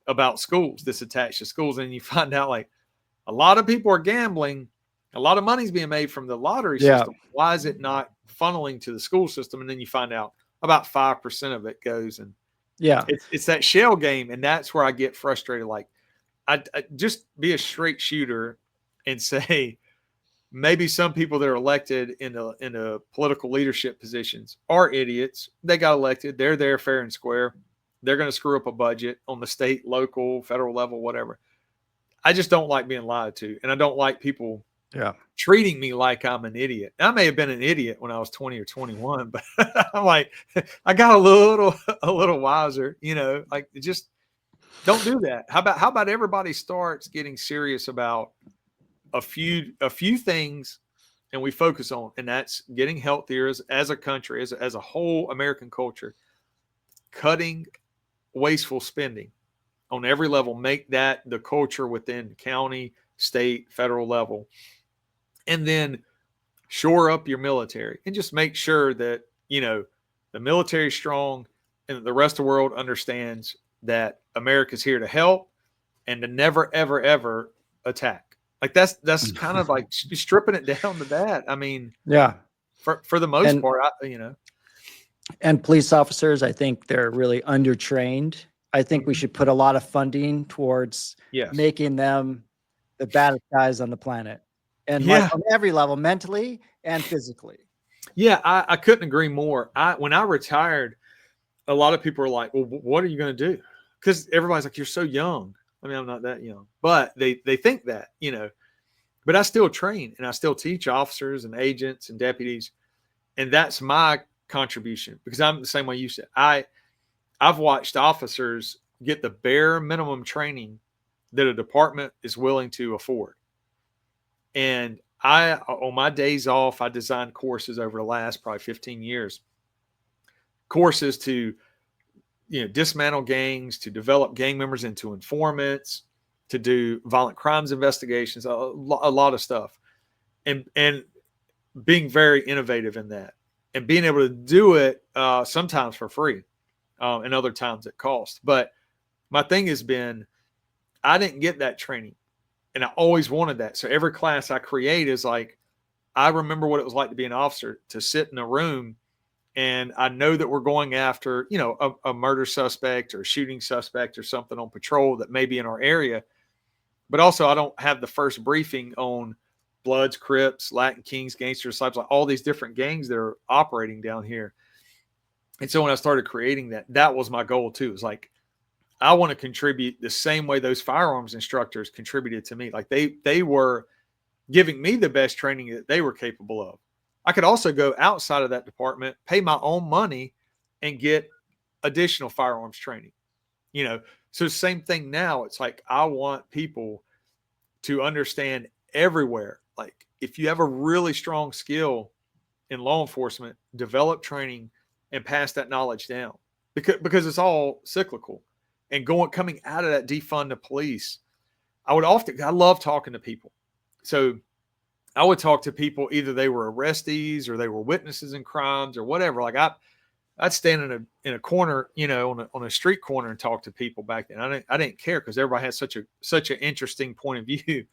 [SPEAKER 3] about schools that's attached to schools? And you find out, like, a lot of people are gambling A lot of money's being made from the lottery
[SPEAKER 2] Yeah.
[SPEAKER 3] system. Why is it not funneling to the school system? And then you find out about 5% of it goes, and
[SPEAKER 2] Yeah.
[SPEAKER 3] it's that shell game. And that's where I get frustrated. Like, I just be a straight shooter and say, maybe some people that are elected in the political leadership positions are idiots. They got elected. They're there fair and square. They're going to screw up a budget on the state, local, federal level, whatever. I just don't like being lied to. And I don't like people treating me like I'm an idiot. I may have been an idiot when I was 20 or 21, but I'm like, I got a little wiser, like, just don't do that. How about everybody starts getting serious about a few things, and we focus on, and that's getting healthier as a country, as a whole American culture, cutting wasteful spending on every level, make that the culture within county, state, federal level, and then shore up your military and just make sure that, the military is strong and that the rest of the world understands that America's here to help and to never, ever, ever attack. Like that's kind of like stripping it down to that. I mean,
[SPEAKER 2] yeah,
[SPEAKER 3] for the most part,
[SPEAKER 2] And police officers, I think they're really undertrained. I think we should put a lot of funding towards making them the baddest guys on the planet, and like on every level, mentally and physically.
[SPEAKER 3] Yeah, I couldn't agree more. When I retired, a lot of people are like, well, what are you going to do? Because everybody's like, you're so young. I mean, I'm not that young, but they think that, but I still train and I still teach officers and agents and deputies. And that's my contribution, because I'm the same way you said. I've watched officers get the bare minimum training that a department is willing to afford. And on my days off, I designed courses over the last probably 15 years, courses to, dismantle gangs, to develop gang members into informants, to do violent crimes investigations, a lot of stuff, and being very innovative in that, and being able to do it sometimes for free, and other times at cost. But my thing has been, I didn't get that training, and I always wanted that. So every class I create is like, I remember what it was like to be an officer, to sit in a room, and I know that we're going after, a murder suspect or a shooting suspect or something on patrol that may be in our area. But also, I don't have the first briefing on Bloods, Crips, Latin Kings, Gangsters, Disciples, like all these different gangs that are operating down here. And so when I started creating that was my goal too. It's like, I want to contribute the same way those firearms instructors contributed to me. Like they were giving me the best training that they were capable of. I could also go outside of that department, pay my own money, and get additional firearms training. So same thing now. It's like, I want people to understand everywhere. Like, if you have a really strong skill in law enforcement, develop training and pass that knowledge down, because it's all cyclical. And coming out of that defund the police, I love talking to people. So I would talk to people, either they were arrestees or they were witnesses in crimes or whatever. Like I'd stand in a corner, on a street corner and talk to people back then. I didn't care, because everybody had such an interesting point of view.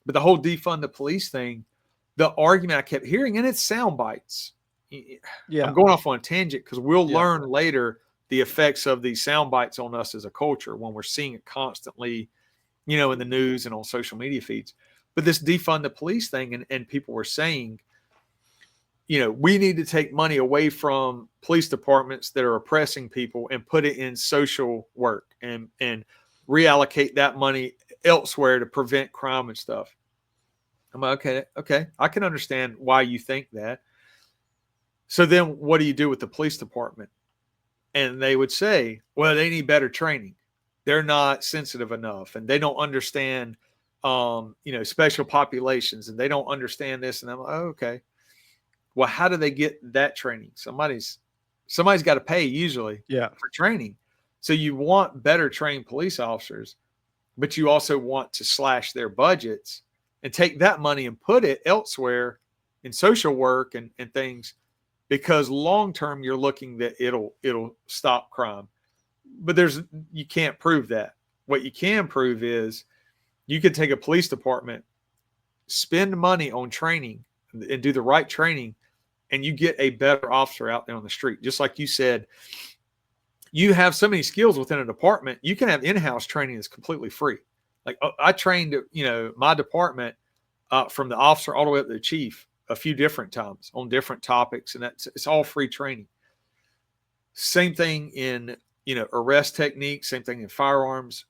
[SPEAKER 3] But the whole defund the police thing, the argument I kept hearing, and it's sound bites. Yeah. I'm going off on a tangent, because we'll learn later the effects of these sound bites on us as a culture when we're seeing it constantly, in the news and on social media feeds. But this defund the police thing, and people were saying, we need to take money away from police departments that are oppressing people and put it in social work and reallocate that money elsewhere to prevent crime and stuff. I'm like, okay, I can understand why you think that. So then what do you do with the police department? And they would say, well, they need better training. They're not sensitive enough, and they don't understand, special populations, and they don't understand this. And I'm like, oh, okay. Well, how do they get that training? Somebody's got to pay usually for training. So you want better trained police officers, but you also want to slash their budgets and take that money and put it elsewhere in social work and things, because long-term you're looking that it'll stop crime. But you can't prove that. What you can prove is you could take a police department, spend money on training and do the right training, and you get a better officer out there on the street. Just like you said, you have so many skills within a department. You can have in-house training that's completely free. Like I trained, my department from the officer all the way up to the chief a few different times on different topics, and it's all free training. Same thing in, arrest techniques, same thing in firearms.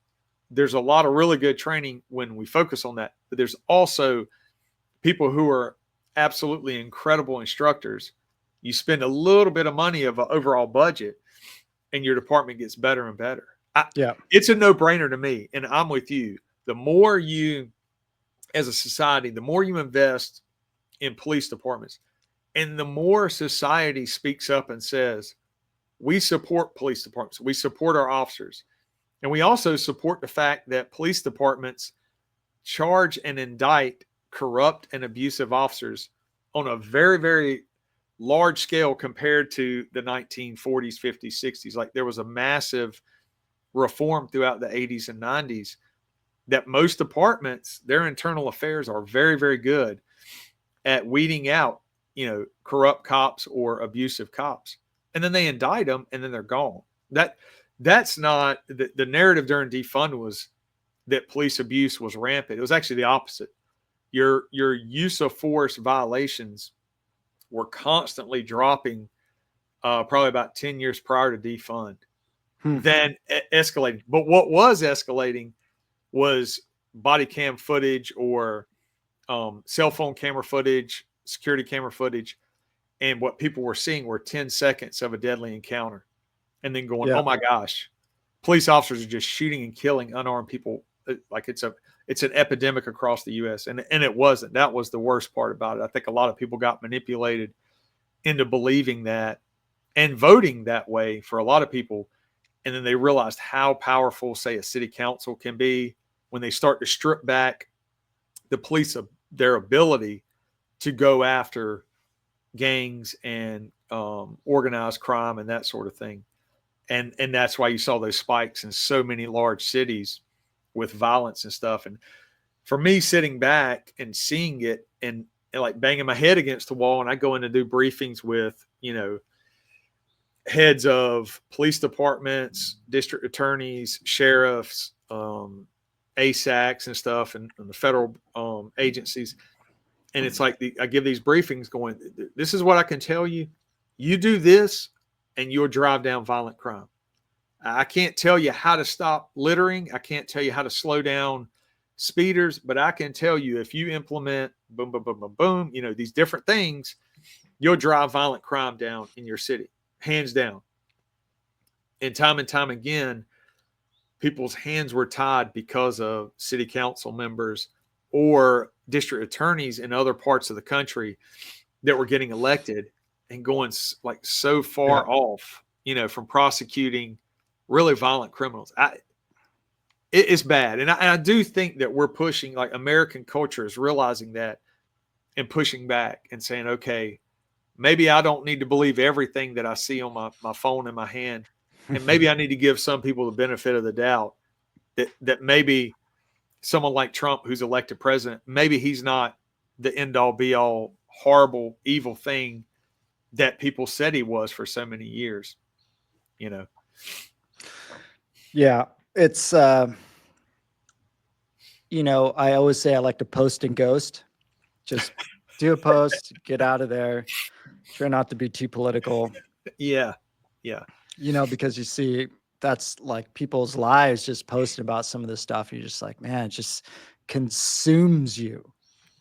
[SPEAKER 3] There's a lot of really good training when we focus on that, but there's also people who are absolutely incredible instructors. You spend a little bit of money of an overall budget and your department gets better and better. It's a no-brainer to me, and I'm with you. The more you, as a society, the more you invest in police departments, and the more society speaks up and says, we support police departments, we support our officers, and we also support the fact that police departments charge and indict corrupt and abusive officers on a very, very large scale compared to the 1940s, 50s, 60s. Like there was a massive reform throughout the 80s and 90s that most departments, their internal affairs are very, very good at weeding out, corrupt cops or abusive cops. And then they indict them and then they're gone. That's not the narrative during defund was that police abuse was rampant. It was actually the opposite. Your use of force violations were constantly dropping probably about 10 years prior to defund, then escalating. But what was escalating was body cam footage or cell phone camera footage, security camera footage. And what people were seeing were 10 seconds of a deadly encounter and then going, oh my gosh, police officers are just shooting and killing unarmed people. Like it's an epidemic across the U.S. And it wasn't. That was the worst part about it. I think a lot of people got manipulated into believing that and voting that way for a lot of people. And then they realized how powerful, say, a city council can be when they start to strip back the police of their ability to go after gangs and organized crime and that sort of thing. And that's why you saw those spikes in so many large cities with violence and stuff. And for me, sitting back and seeing it and like banging my head against the wall, and I go in to do briefings with, heads of police departments, district attorneys, sheriffs, ASACs and stuff, and the federal agencies. And it's like I give these briefings going, this is what I can tell you. You do this and you'll drive down violent crime. I can't tell you how to stop littering. I can't tell you how to slow down speeders, but I can tell you if you implement boom, boom, boom, boom, boom, these different things, you'll drive violent crime down in your city, hands down. And time again, people's hands were tied because of city council members or district attorneys in other parts of the country that were getting elected and going like so far off, from prosecuting really violent criminals. It's bad. And I do think that we're pushing, like American culture is realizing that and pushing back and saying, okay, maybe I don't need to believe everything that I see on my phone in my hand. And maybe I need to give some people the benefit of the doubt that maybe someone like Trump, who's elected president, maybe he's not the end all be all horrible, evil thing that people said he was for so many years,
[SPEAKER 2] Yeah, it's, I always say I like to post and ghost. Just do a post, get out of there. Try not to be too political.
[SPEAKER 3] Yeah.
[SPEAKER 2] Because you see that's like people's lives just posting about some of this stuff. You're just like, man, it just consumes you.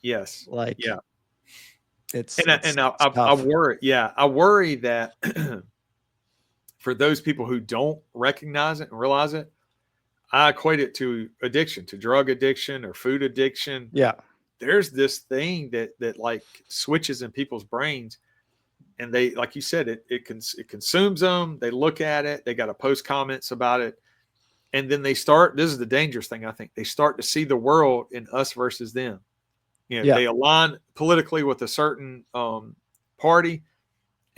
[SPEAKER 3] Yes.
[SPEAKER 2] Like,
[SPEAKER 3] yeah.
[SPEAKER 2] I
[SPEAKER 3] worry. Yeah. I worry that for those people who don't recognize it and realize it, I equate it to addiction, to drug addiction or food addiction.
[SPEAKER 2] Yeah.
[SPEAKER 3] There's this thing that like switches in people's brains, and they, like you said, it consumes them. They look at it. They got to post comments about it. And then they start, this is the dangerous thing. I think they start to see the world in us versus them. They align politically with a certain party.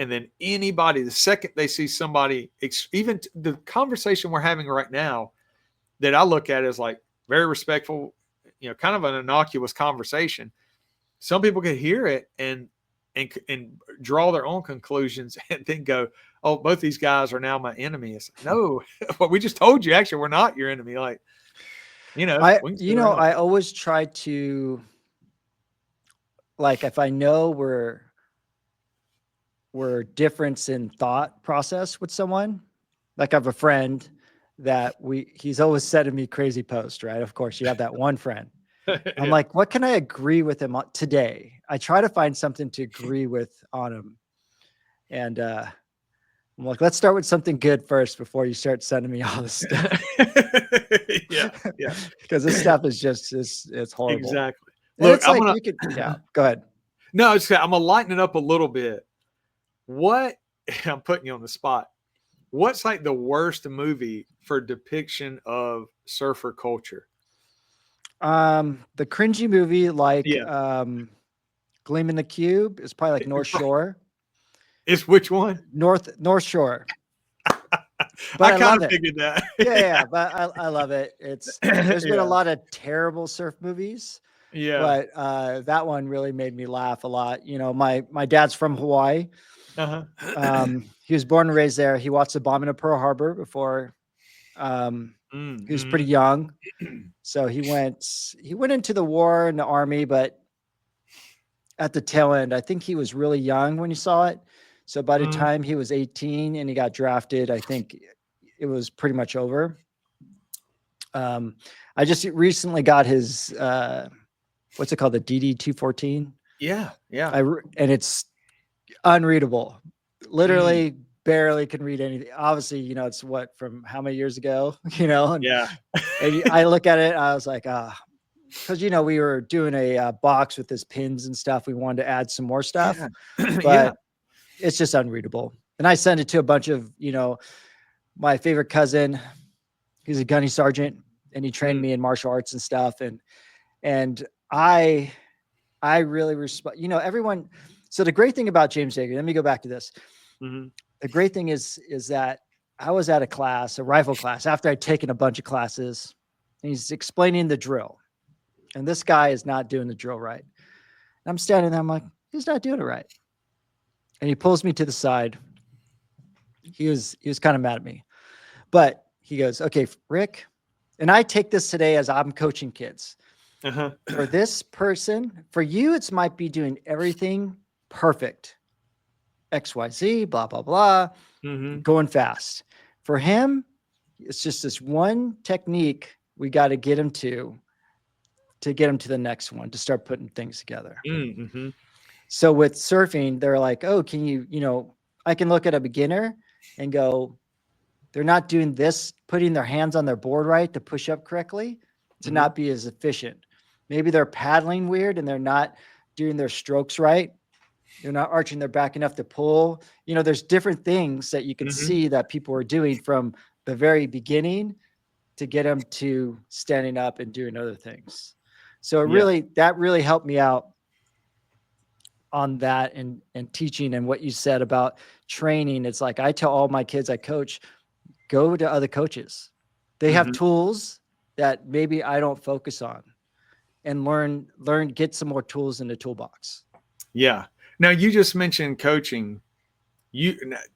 [SPEAKER 3] And then anybody, the second they see somebody, even the conversation we're having right now, that I look at as like very respectful, kind of an innocuous conversation. some people could hear it and draw their own conclusions and then go, oh, both these guys are now my enemy. It's like, no, well, we just told you, actually, we're not your enemy. Like, we can sit around.
[SPEAKER 2] I always try to, like, if I know we're difference in thought process with someone, like I have a friend that he's always sending me crazy posts, right? Of course, you have that one friend. I'm like, what can I agree with him on today? I try to find something to agree with on him. And I'm like, let's start with something good first before you start sending me all this stuff.
[SPEAKER 3] Yeah.
[SPEAKER 2] Because this stuff is just, it's horrible.
[SPEAKER 3] Exactly.
[SPEAKER 2] And
[SPEAKER 3] Look,
[SPEAKER 2] it's like, you could, yeah, go ahead.
[SPEAKER 3] No, I'm going to lighten it up a little bit. I'm putting you on the spot. What's like the worst movie for depiction of surfer culture?
[SPEAKER 2] The cringy movie, like Gleam in the Cube, is probably like North Shore.
[SPEAKER 3] It's which one?
[SPEAKER 2] North Shore.
[SPEAKER 3] But I kind of figured that.
[SPEAKER 2] Yeah, but I love it. There's been a lot of terrible surf movies.
[SPEAKER 3] Yeah.
[SPEAKER 2] But that one really made me laugh a lot. You know, my dad's from Hawaii. He was born and raised there. He watched the bombing of Pearl Harbor before he was pretty young. So he went into the war in the army, but at the tail end, I think he was really young when he saw it. So by the time he was 18 and he got drafted, I think it was pretty much over. I just recently got his, what's it called? The DD-214.
[SPEAKER 3] Yeah.
[SPEAKER 2] And it's unreadable. Literally barely can read anything. Obviously, you know, it's from how many years ago, you know? And, and I look at it, I was like, because, you know, we were doing a box with his pins and stuff. We wanted to add some more stuff, but it's just unreadable. And I sent it to a bunch of, you know, my favorite cousin. He's a gunny sergeant and he trained me in martial arts and stuff. And I really respect, you know, everyone. So the great thing about James Yeager, let me go back to this. The great thing is that I was at a rifle class after I'd taken a bunch of classes, and he's explaining the drill. And this guy is not doing the drill right. And I'm standing there, I'm like, he's not doing it right. And he pulls me to the side. He was kind of mad at me, but he goes, okay, Rick. And I take this today as I'm coaching kids. For this person, for you, it might be doing everything perfect. XYZ, blah, blah, blah, going fast. For him, it's just this one technique we got to get him to get him to the next one, to start putting things together. So with surfing, they're like, oh, can you know, I can look at a beginner and go, they're not doing this, putting their hands on their board right to push up correctly, to not be as efficient. Maybe they're paddling weird and they're not doing their strokes right. They're not arching their back enough to pull. You know, there's different things that you can see that people are doing from the very beginning to get them to standing up and doing other things. So that really helped me out on that and teaching, and what you said about training. It's like, I tell all my kids I coach, go to other coaches. They have tools that maybe I don't focus on, and learn, get some more tools in the toolbox. Yeah.
[SPEAKER 3] Now, you just mentioned coaching.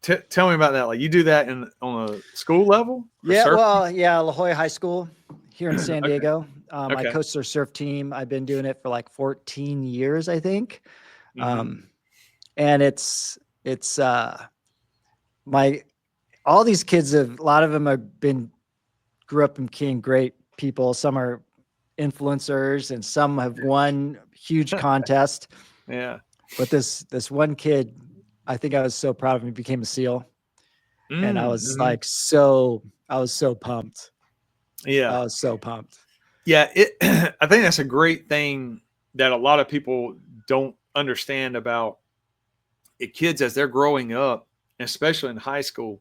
[SPEAKER 3] Tell me about that. Like, you do that on a school level?
[SPEAKER 2] Yeah. Well, yeah. La Jolla High School here in San Diego. I coach their surf team. I've been doing it for like 14 years, I think. And it's all these kids a lot of them grew up and became great people. Some are influencers and some have won huge contests. But this one kid, I think I was so proud of him. He became a SEAL. And I was like, I was so pumped. I was so pumped.
[SPEAKER 3] Yeah. I think that's a great thing that a lot of people don't understand about kids as they're growing up, especially in high school,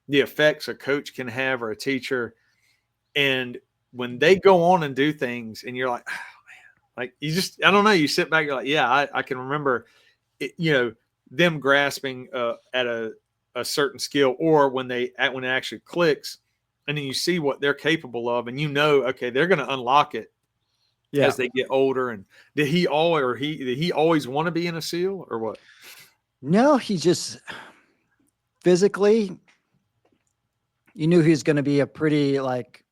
[SPEAKER 3] the effects a coach can have, or a teacher. And when they go on and do things and you're like, oh, man, like I don't know, you sit back, you're like, yeah, I can remember it, you know, them grasping at a certain skill, or when it actually clicks, and then you see what they're capable of, and you know, okay, they're going to unlock it,
[SPEAKER 2] Yeah.
[SPEAKER 3] as they get older. And did he always want to be in a SEAL or what?
[SPEAKER 2] No, he just physically, you knew he was going to be a pretty like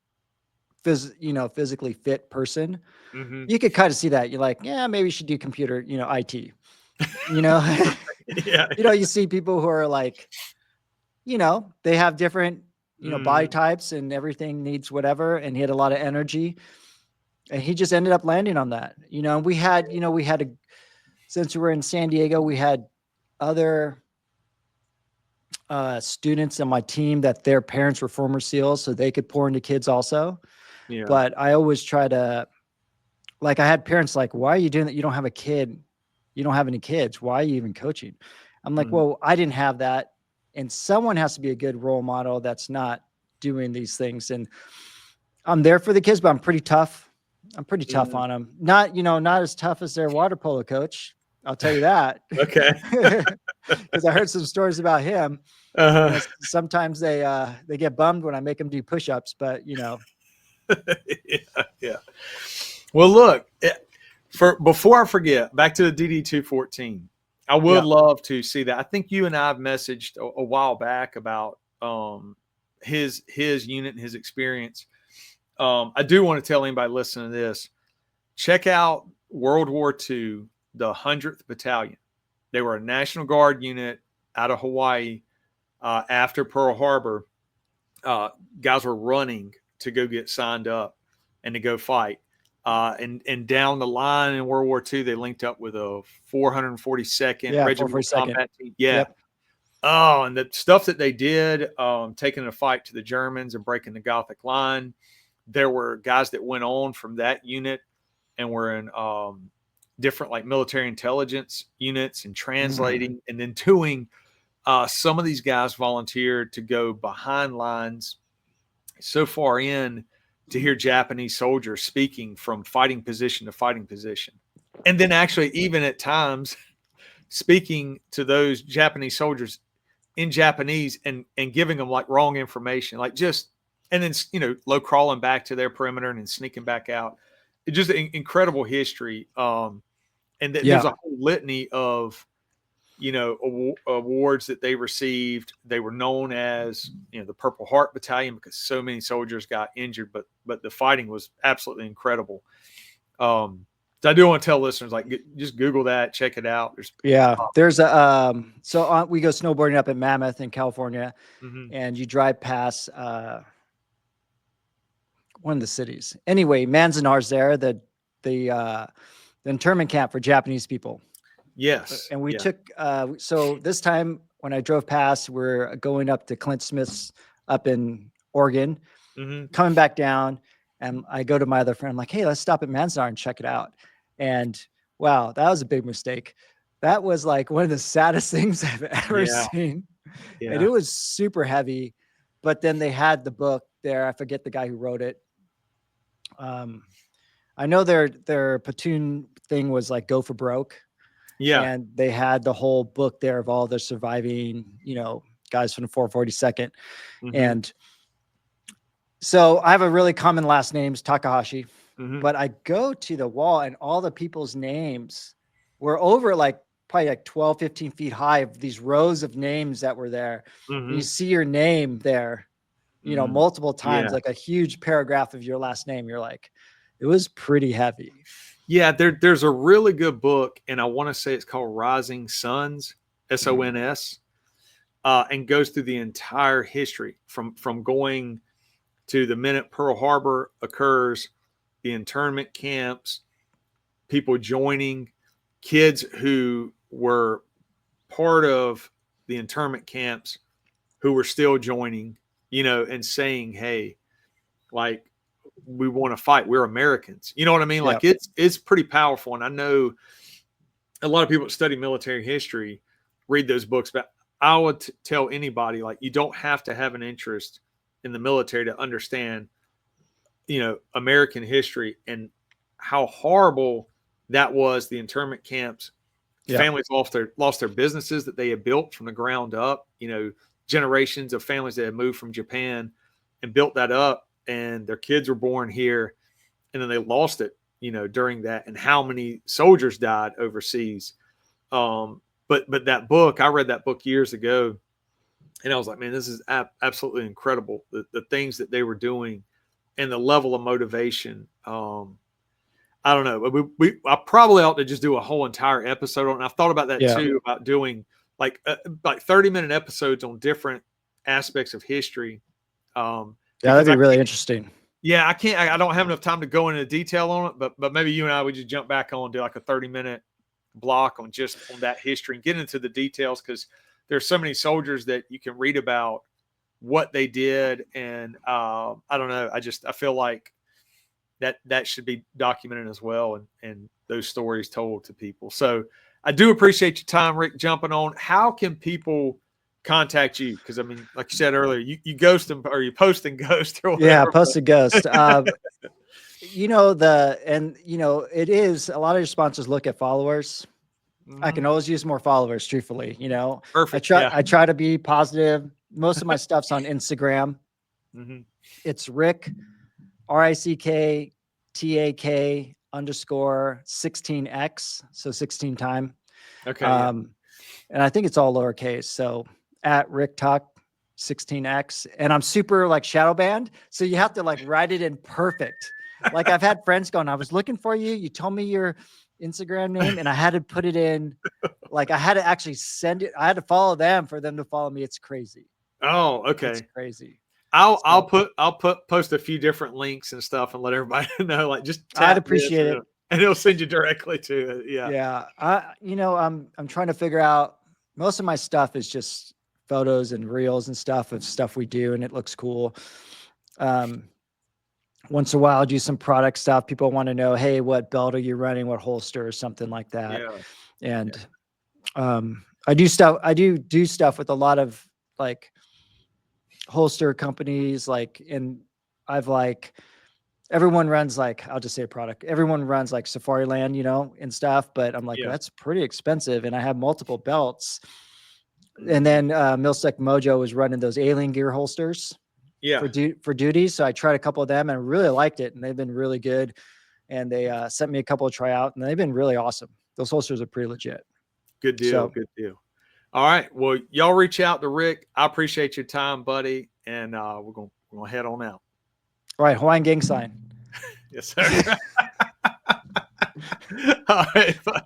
[SPEAKER 2] physically fit person.
[SPEAKER 3] Mm-hmm.
[SPEAKER 2] You could kind of see that. You're like, yeah, maybe you should do computer, IT. You know,
[SPEAKER 3] Yeah.
[SPEAKER 2] you see people who are like, they have different, body types and everything needs whatever. And he had a lot of energy. And he just ended up landing on that. Since we were in San Diego, we had other students on my team that their parents were former SEALs, so they could pour into kids also.
[SPEAKER 3] Yeah.
[SPEAKER 2] But I always try to, like, I had parents like, why are you doing that? You don't have a kid. You don't have any kids. Why are you even coaching? I'm like, well, I didn't have that. And someone has to be a good role model that's not doing these things. And I'm there for the kids, but I'm pretty tough. I'm pretty tough on them. Not as tough as their water polo coach. I'll tell you that.
[SPEAKER 3] Okay.
[SPEAKER 2] Because I heard some stories about him. Sometimes they get bummed when I make them do push-ups, but
[SPEAKER 3] yeah. Well, look, before I forget, back to the DD-214. I would love to see that. I think you and I have messaged a while back about his unit and his experience. I do want to tell anybody listening to this, check out World War II, the 100th Battalion. They were a National Guard unit out of Hawaii after Pearl Harbor. Guys were running to go get signed up and to go fight. And down the line in World War II, they linked up with a 442nd Regimental Combat Team. Yeah. Yep. Oh, and the stuff that they did, taking a fight to the Germans and breaking the Gothic line. There were guys that went on from that unit and were in different like military intelligence units and translating and then doing. Some of these guys volunteered to go behind lines so far in to hear Japanese soldiers speaking from fighting position to fighting position. And then actually even at times speaking to those Japanese soldiers in Japanese and giving them like wrong information, like just, and then, low crawling back to their perimeter and then sneaking back out. It's just an incredible history. And there's a whole litany of, awards that they received. They were known as, the Purple Heart Battalion because so many soldiers got injured, but the fighting was absolutely incredible. So I do want to tell listeners, like, just Google that, check it out.
[SPEAKER 2] There's a, we go snowboarding up at Mammoth in California and you drive past, one of the cities. Anyway, Manzanar's there, the internment camp for Japanese people.
[SPEAKER 3] Yes.
[SPEAKER 2] And we took, so this time when I drove past, we're going up to Clint Smith's up in Oregon, coming back down. And I go to my other friend, I'm like, hey, let's stop at Manzanar and check it out. And wow, that was a big mistake. That was like one of the saddest things I've ever seen. Yeah. And it was super heavy, but then they had the book there. I forget the guy who wrote it. I know their platoon thing was like go for broke. Yeah. And they had the whole book there of all the surviving, guys from the 442nd. And so I have a really common last name, Takahashi, but I go to the wall and all the people's names were over like probably like 12, 15 feet high of these rows of names that were there. And you see your name there, multiple times, like a huge paragraph of your last name. You're like, it was pretty heavy. Yeah,
[SPEAKER 3] there's a really good book, and I want to say it's called Rising Sons, SONS, and goes through the entire history from going to the minute Pearl Harbor occurs, the internment camps, people joining, kids who were part of the internment camps who were still joining, and saying, hey, like, we want to fight. We're Americans. You know what I mean? Like it's pretty powerful. And I know a lot of people that study military history read those books, but I would tell anybody, like, you don't have to have an interest in the military to understand, American history and how horrible that was. The internment camps, families lost their businesses that they had built from the ground up, generations of families that had moved from Japan and built that up. And their kids were born here and then they lost it, during that, and how many soldiers died overseas. But that book, I read that book years ago, and I was like, man, this is absolutely incredible. The things that they were doing and the level of motivation. I don't know. I probably ought to just do a whole entire episode on it. I've thought about that too, about doing like 30-minute episodes on different aspects of history.
[SPEAKER 2] That'd be really interesting.
[SPEAKER 3] Yeah, I don't have enough time to go into detail on it, but maybe you and I would just jump back on and do like a 30-minute block on that history and get into the details, because there's so many soldiers that you can read about what they did. And I don't know. I feel like that should be documented as well, and those stories told to people. So I do appreciate your time, Rick, jumping on. How can people contact you? Because I mean, like you said earlier, you ghost them, or you post and ghost, or whatever.
[SPEAKER 2] Yeah, post and ghost. It is a lot of your sponsors look at followers. I can always use more followers, truthfully.
[SPEAKER 3] Perfect.
[SPEAKER 2] I try to be positive. Most of my stuff's on Instagram. It's Rick, RICKTAK_16X, so 16 time.
[SPEAKER 3] Okay.
[SPEAKER 2] And I think it's all lowercase. So at Rick Tuck 16X, and I'm super like shadow banned, so you have to like write it in perfect. Like I've had friends going, I was looking for you. You told me your Instagram name, and I had to put it in. Like I had to actually send it. I had to follow them for them to follow me. It's crazy.
[SPEAKER 3] Oh, okay.
[SPEAKER 2] It's crazy.
[SPEAKER 3] I'll post a few different links and stuff and let everybody know. Like just
[SPEAKER 2] I'd appreciate it,
[SPEAKER 3] and it'll send you directly to it. Yeah.
[SPEAKER 2] Yeah. I'm trying to figure out. Most of my stuff is just photos and reels and stuff of stuff we do, and it looks cool. Once in a while, I'll do some product stuff. People want to know, hey, what belt are you running? What holster, or something like that.
[SPEAKER 3] Yeah.
[SPEAKER 2] And I do stuff. I do stuff with a lot of like holster companies. And I've everyone runs I'll just say a product. Everyone runs like Safariland, and stuff. But I'm like, that's pretty expensive, and I have multiple belts. And then Millsec Mojo was running those alien gear holsters.
[SPEAKER 3] Yeah.
[SPEAKER 2] For duty. So I tried a couple of them and I really liked it, and they've been really good. And they sent me a couple of tryout, and they've been really awesome. Those holsters are pretty legit.
[SPEAKER 3] Good deal. Good deal. All right. Well, y'all reach out to Rick. I appreciate your time, buddy. And we're going to head on out.
[SPEAKER 2] All right. Hawaiian gang sign.
[SPEAKER 3] Yes, sir. All right. Bye.